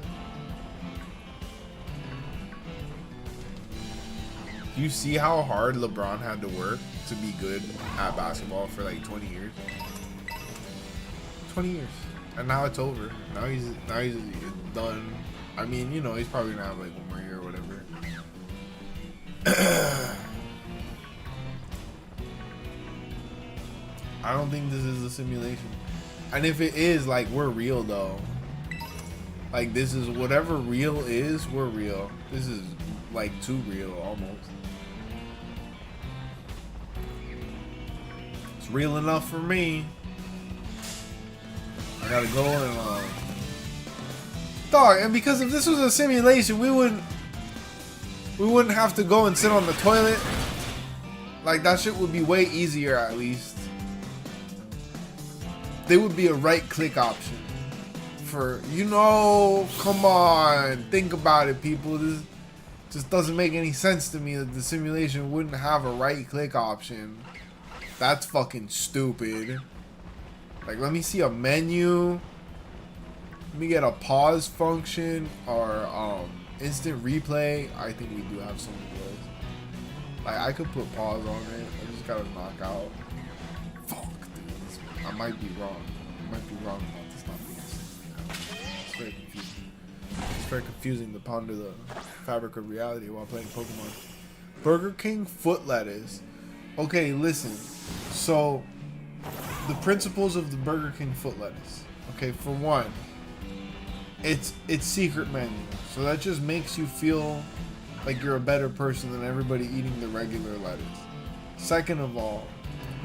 A: Do you see how hard LeBron had to work to be good at basketball for like 20 years? 20 years. And now it's over. Now he's done. I mean, you know, he's probably gonna have like 1 more year or whatever. I don't think this is a simulation. And if it is, like, we're real though. Like, this is whatever real is, we're real. This is like too real almost. It's real enough for me. I gotta go and dog, and because if this was a simulation, we wouldn't have to go and sit on the toilet. Like, that shit would be way easier at least. There would be a right-click option for, you know, come on, think about it, people. This just doesn't make any sense to me that the simulation wouldn't have a right-click option. That's fucking stupid. Like, let me see a menu. Let me get a pause function or instant replay. I think we do have some of those. Like, I could put pause on it. I just gotta knock out. Fuck, dude. I might be wrong. I might be wrong about this not being it's very confusing. It's very confusing to ponder the fabric of reality while playing Pokemon. Burger King foot lettuce. Okay, listen. So, the principles of the Burger King foot lettuce. Okay, for one, it's secret menu. So that just makes you feel like you're a better person than everybody eating the regular lettuce. Second of all,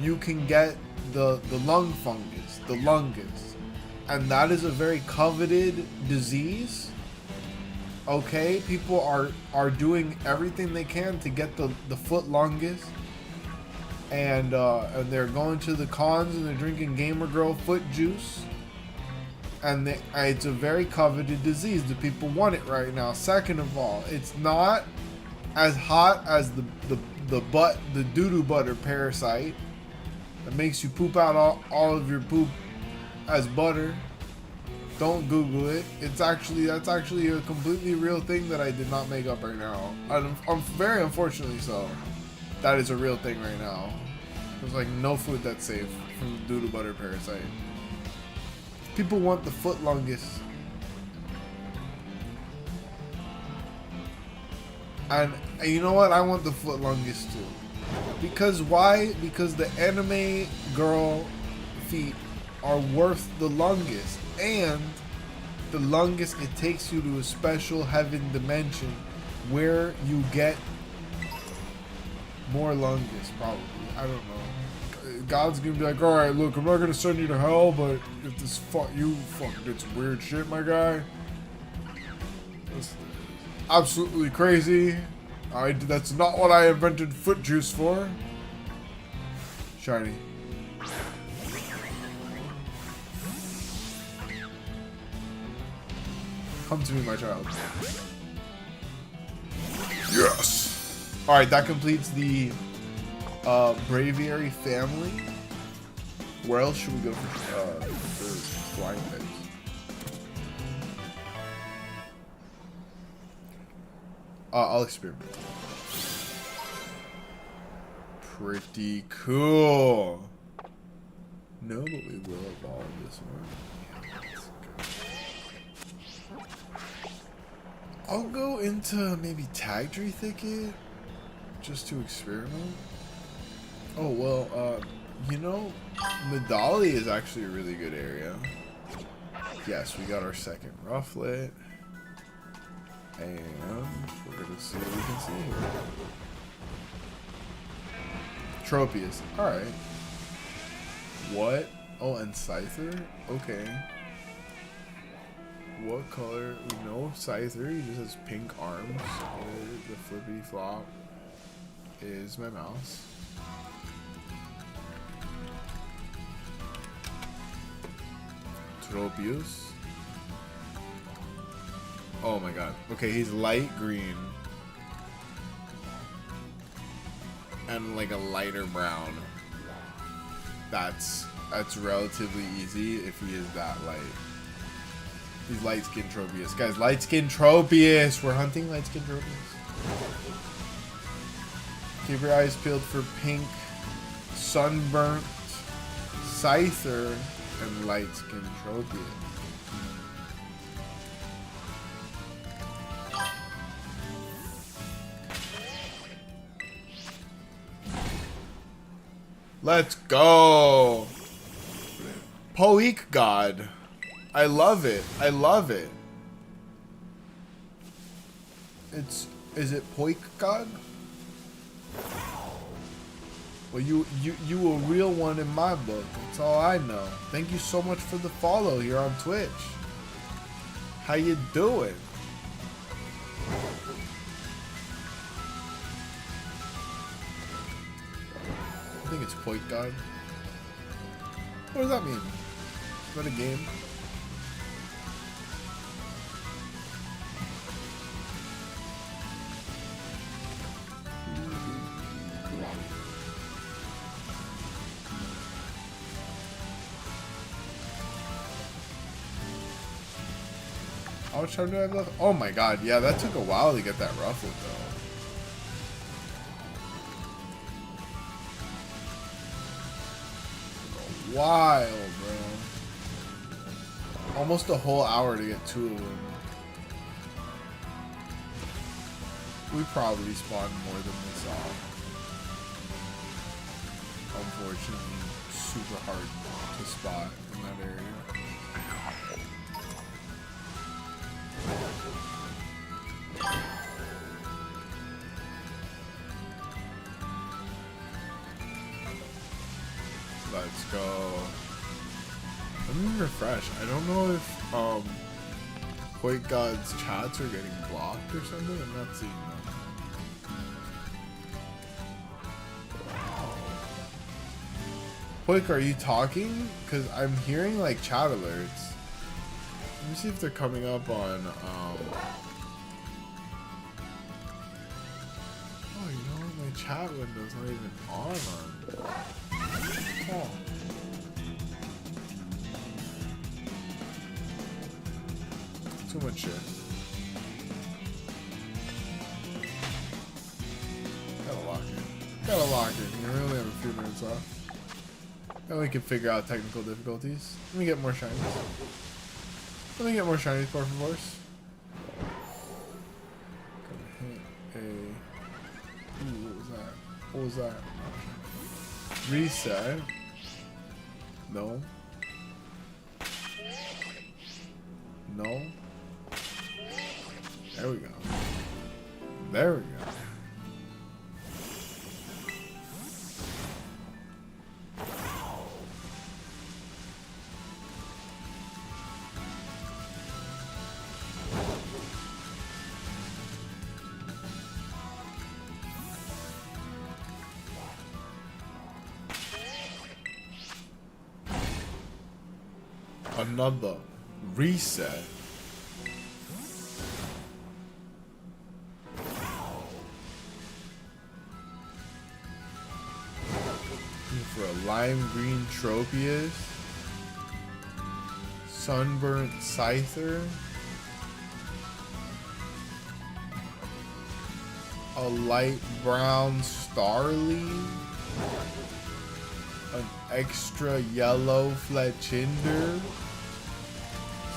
A: you can get the lung fungus, the lungus, and that is a very coveted disease. Okay, people are doing everything they can to get the foot lungus, and they're going to the cons and they're drinking Gamer Girl foot juice, and it's a very coveted disease. The people want it right now. Second of all, it's not as hot as the doo-doo butter parasite that makes you poop out all of your poop as butter. Don't Google it. That's actually a completely real thing that I did not make up right now. I'm very unfortunately so. That is a real thing right now. There's like no food that's safe from the doo-doo butter parasite. People want the foot lungus. And you know what? I want the foot lungus too. Because why? Because the anime girl feet are worth the lungus. And the lungus, it takes you to a special heaven dimension where you get more lungus, probably. I don't know. God's gonna be like, alright, look, I'm not gonna send you to hell, but if this you fucking did some weird shit, my guy. That's absolutely crazy. That's not what I invented foot juice for. Shiny. Come to me, my child. Yes! Alright, that completes the Braviary family. Where else should we go for flying types? I'll experiment. Pretty cool. No, but we will evolve this one. I'll go into maybe Tag Tree Thicket just to experiment. Oh, well, you know, Medali is actually a really good area. Yes, we got our second Rufflet. And we're going to see what we can see here. Tropius. Alright. What? Oh, and Scyther? Okay. What color? We know Scyther. He just has pink arms. The flippity flop is my mouse. Tropius. Oh my god. Okay, he's light green. And like a lighter brown. That's relatively easy if he is that light. He's light skin Tropius. Guys, light skin Tropius! We're hunting light skin Tropius. Keep your eyes peeled for pink, sunburnt, Scyther, and light skin Tropius. Let's go! Poik God. I love it. I love it. Is it Poik God? Well, you a real one in my book. That's all I know. Thank you so much for the follow here on Twitch. How you doing? I think it's Point God. What does that mean? Is that a game? How much time do I have left? Oh my god, yeah, that took a while to get that ruffled though. Wild, bro. Almost a whole hour to get 2 of them. We probably spawned more than we saw. Unfortunately, super hard to spot in that area. Let's go. Let me refresh. I don't know if Point God's chats are getting blocked or something. I'm not seeing them. Poik, are you talking? Because I'm hearing like chat alerts. Let me see if they're coming up on oh, you know what? My chat window's not even on. Oh. Too much shit. Gotta lock it. Gotta lock it. You only have a few minutes left. Then we can figure out technical difficulties. Let me get more shinies. Let me get more shinies, por favors. Gonna hit a... Ooh, what was that? What was that? Reset. No. No. There we go. There we go. Another reset. For a lime green Tropius, sunburnt Scyther, a light brown Starly, an extra yellow Fletchinder.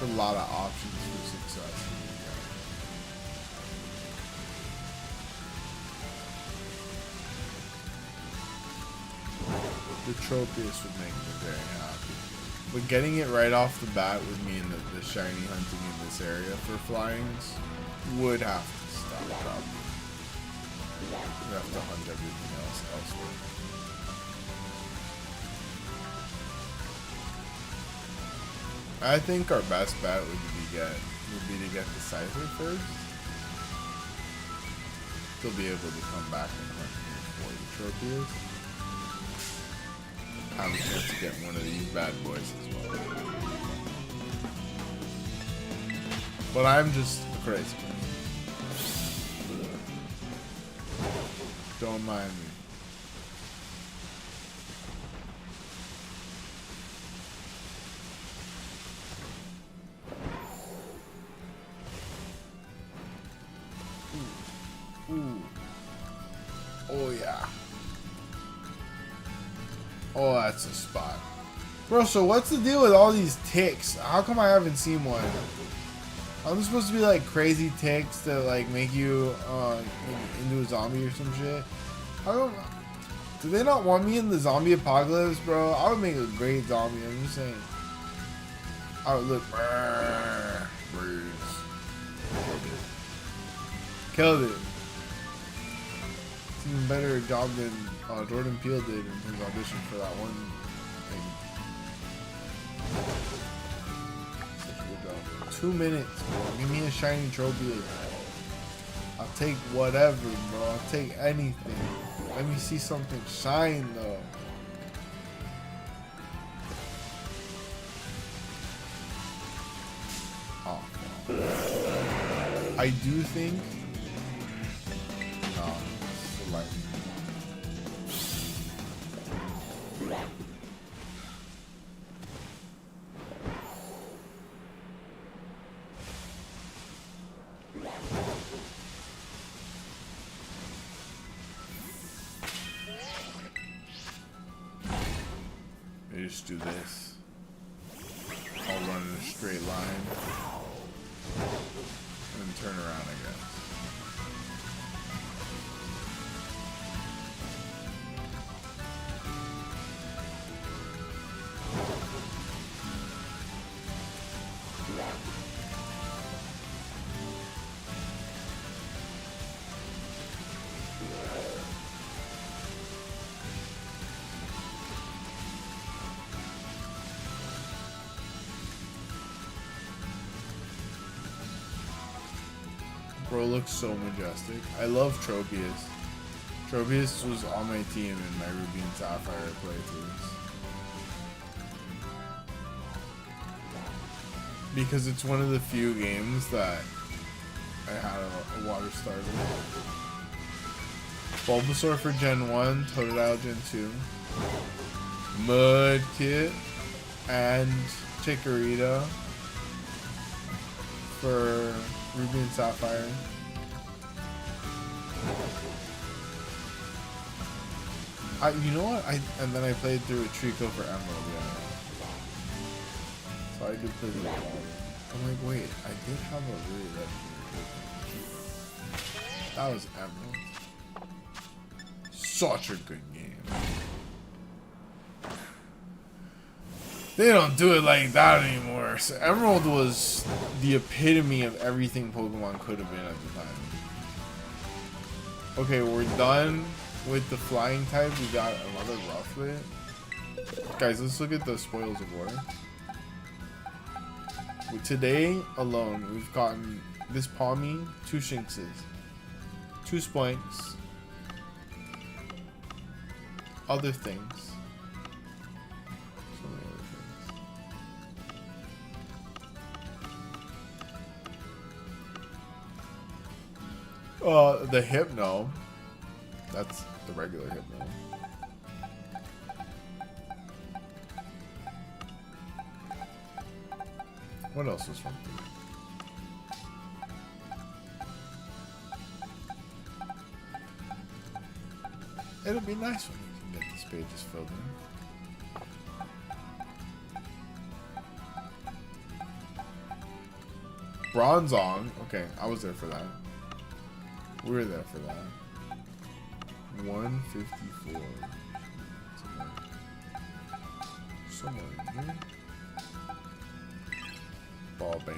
A: A lot of options for success. The Tropius would make me very happy. But getting it right off the bat would mean that the shiny hunting in this area for flyings would have to stop probably. We have to hunt everything else elsewhere. I think our best bet would be to get the Scyther first. They'll be able to come back and hunt before the Tropius. Have a chance to get one of these bad boys as well. But I'm just a crazy person. Don't mind me. Ooh. Oh yeah. Oh, that's a spot. Bro, so what's the deal with all these ticks? How come I haven't seen one? Are they supposed to be like crazy ticks that like make you into a zombie or some shit? I don't know. Do they not want me in the zombie apocalypse, bro? I would make a great zombie, I'm just saying. I would look. Killed it. It's even better job than Jordan Peele did in his audition for that one thing. Such a good job. 2 minutes, bro. Give me a shiny trophy. I'll take whatever, bro. I'll take anything. Let me see something shine, though. Oh. I do think. No, it's the lightning. I just do this. I'll run in a straight line and then turn around, I guess. Bro looks so majestic. I love Tropius. Tropius was on my team in my Ruby and Sapphire playthroughs. Because it's one of the few games that I had a water starter. Bulbasaur for Gen 1, Totodile Gen 2. Mudkip and Chikorita for Ruby and Sapphire. You know what? And then I played through a Trico for Emerald, yeah. So I did play the ball. I'm like, wait, I did have a really legendary. That was Emerald. Such a good game. They don't do it like that anymore. So Emerald was the epitome of everything Pokemon could have been at the time. Okay, we're done with the flying type. We got another Rufflet. Guys, let's look at the spoils of war. Today alone, we've gotten this Palmy, 2 Shinxes, 2 Spoinks, other things. The Hypno. That's the regular Hypno. What else was from here? It'll be nice when we can get these pages filled in. Bronzong. Okay, I was there for that. We were there for that. 154. somewhere in here. Ball bam.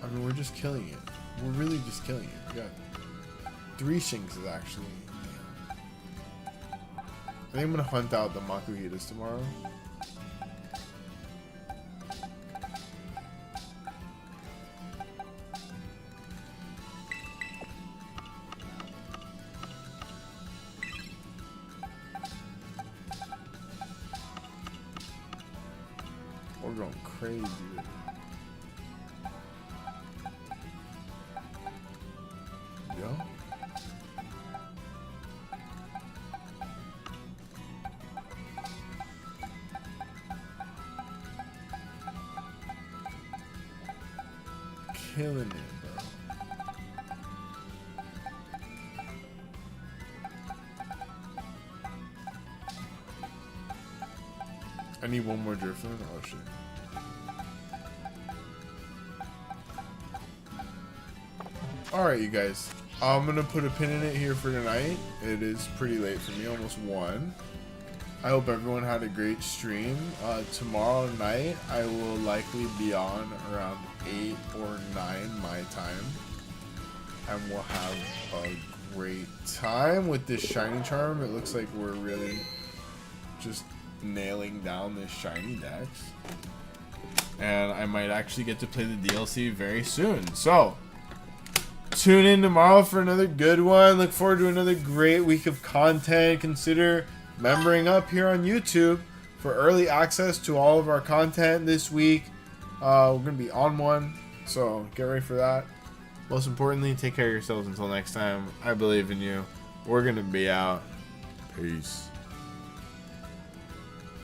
A: I mean, we're just killing it. We're really just killing it. We got 3 Shinxes actually. I think I'm gonna hunt out the Makuhitas tomorrow. We're going crazy. Yo. Killing it, bro. I need one more Drifloon. Oh shit. Alright, you guys. I'm gonna put a pin in it here for tonight. It is pretty late for me, almost 1. I hope everyone had a great stream. Tomorrow night, I will likely be on around 8 or 9 my time. And we'll have a great time with this shiny charm. It looks like we're really just nailing down this shiny dex. And I might actually get to play the DLC very soon. So, tune in tomorrow for another good one. Look forward to another great week of content. Consider membering up here on YouTube for early access to all of our content this week. We're going to be on one, so get ready for that. Most importantly, take care of yourselves until next time. I believe in you. We're going to be out. Peace.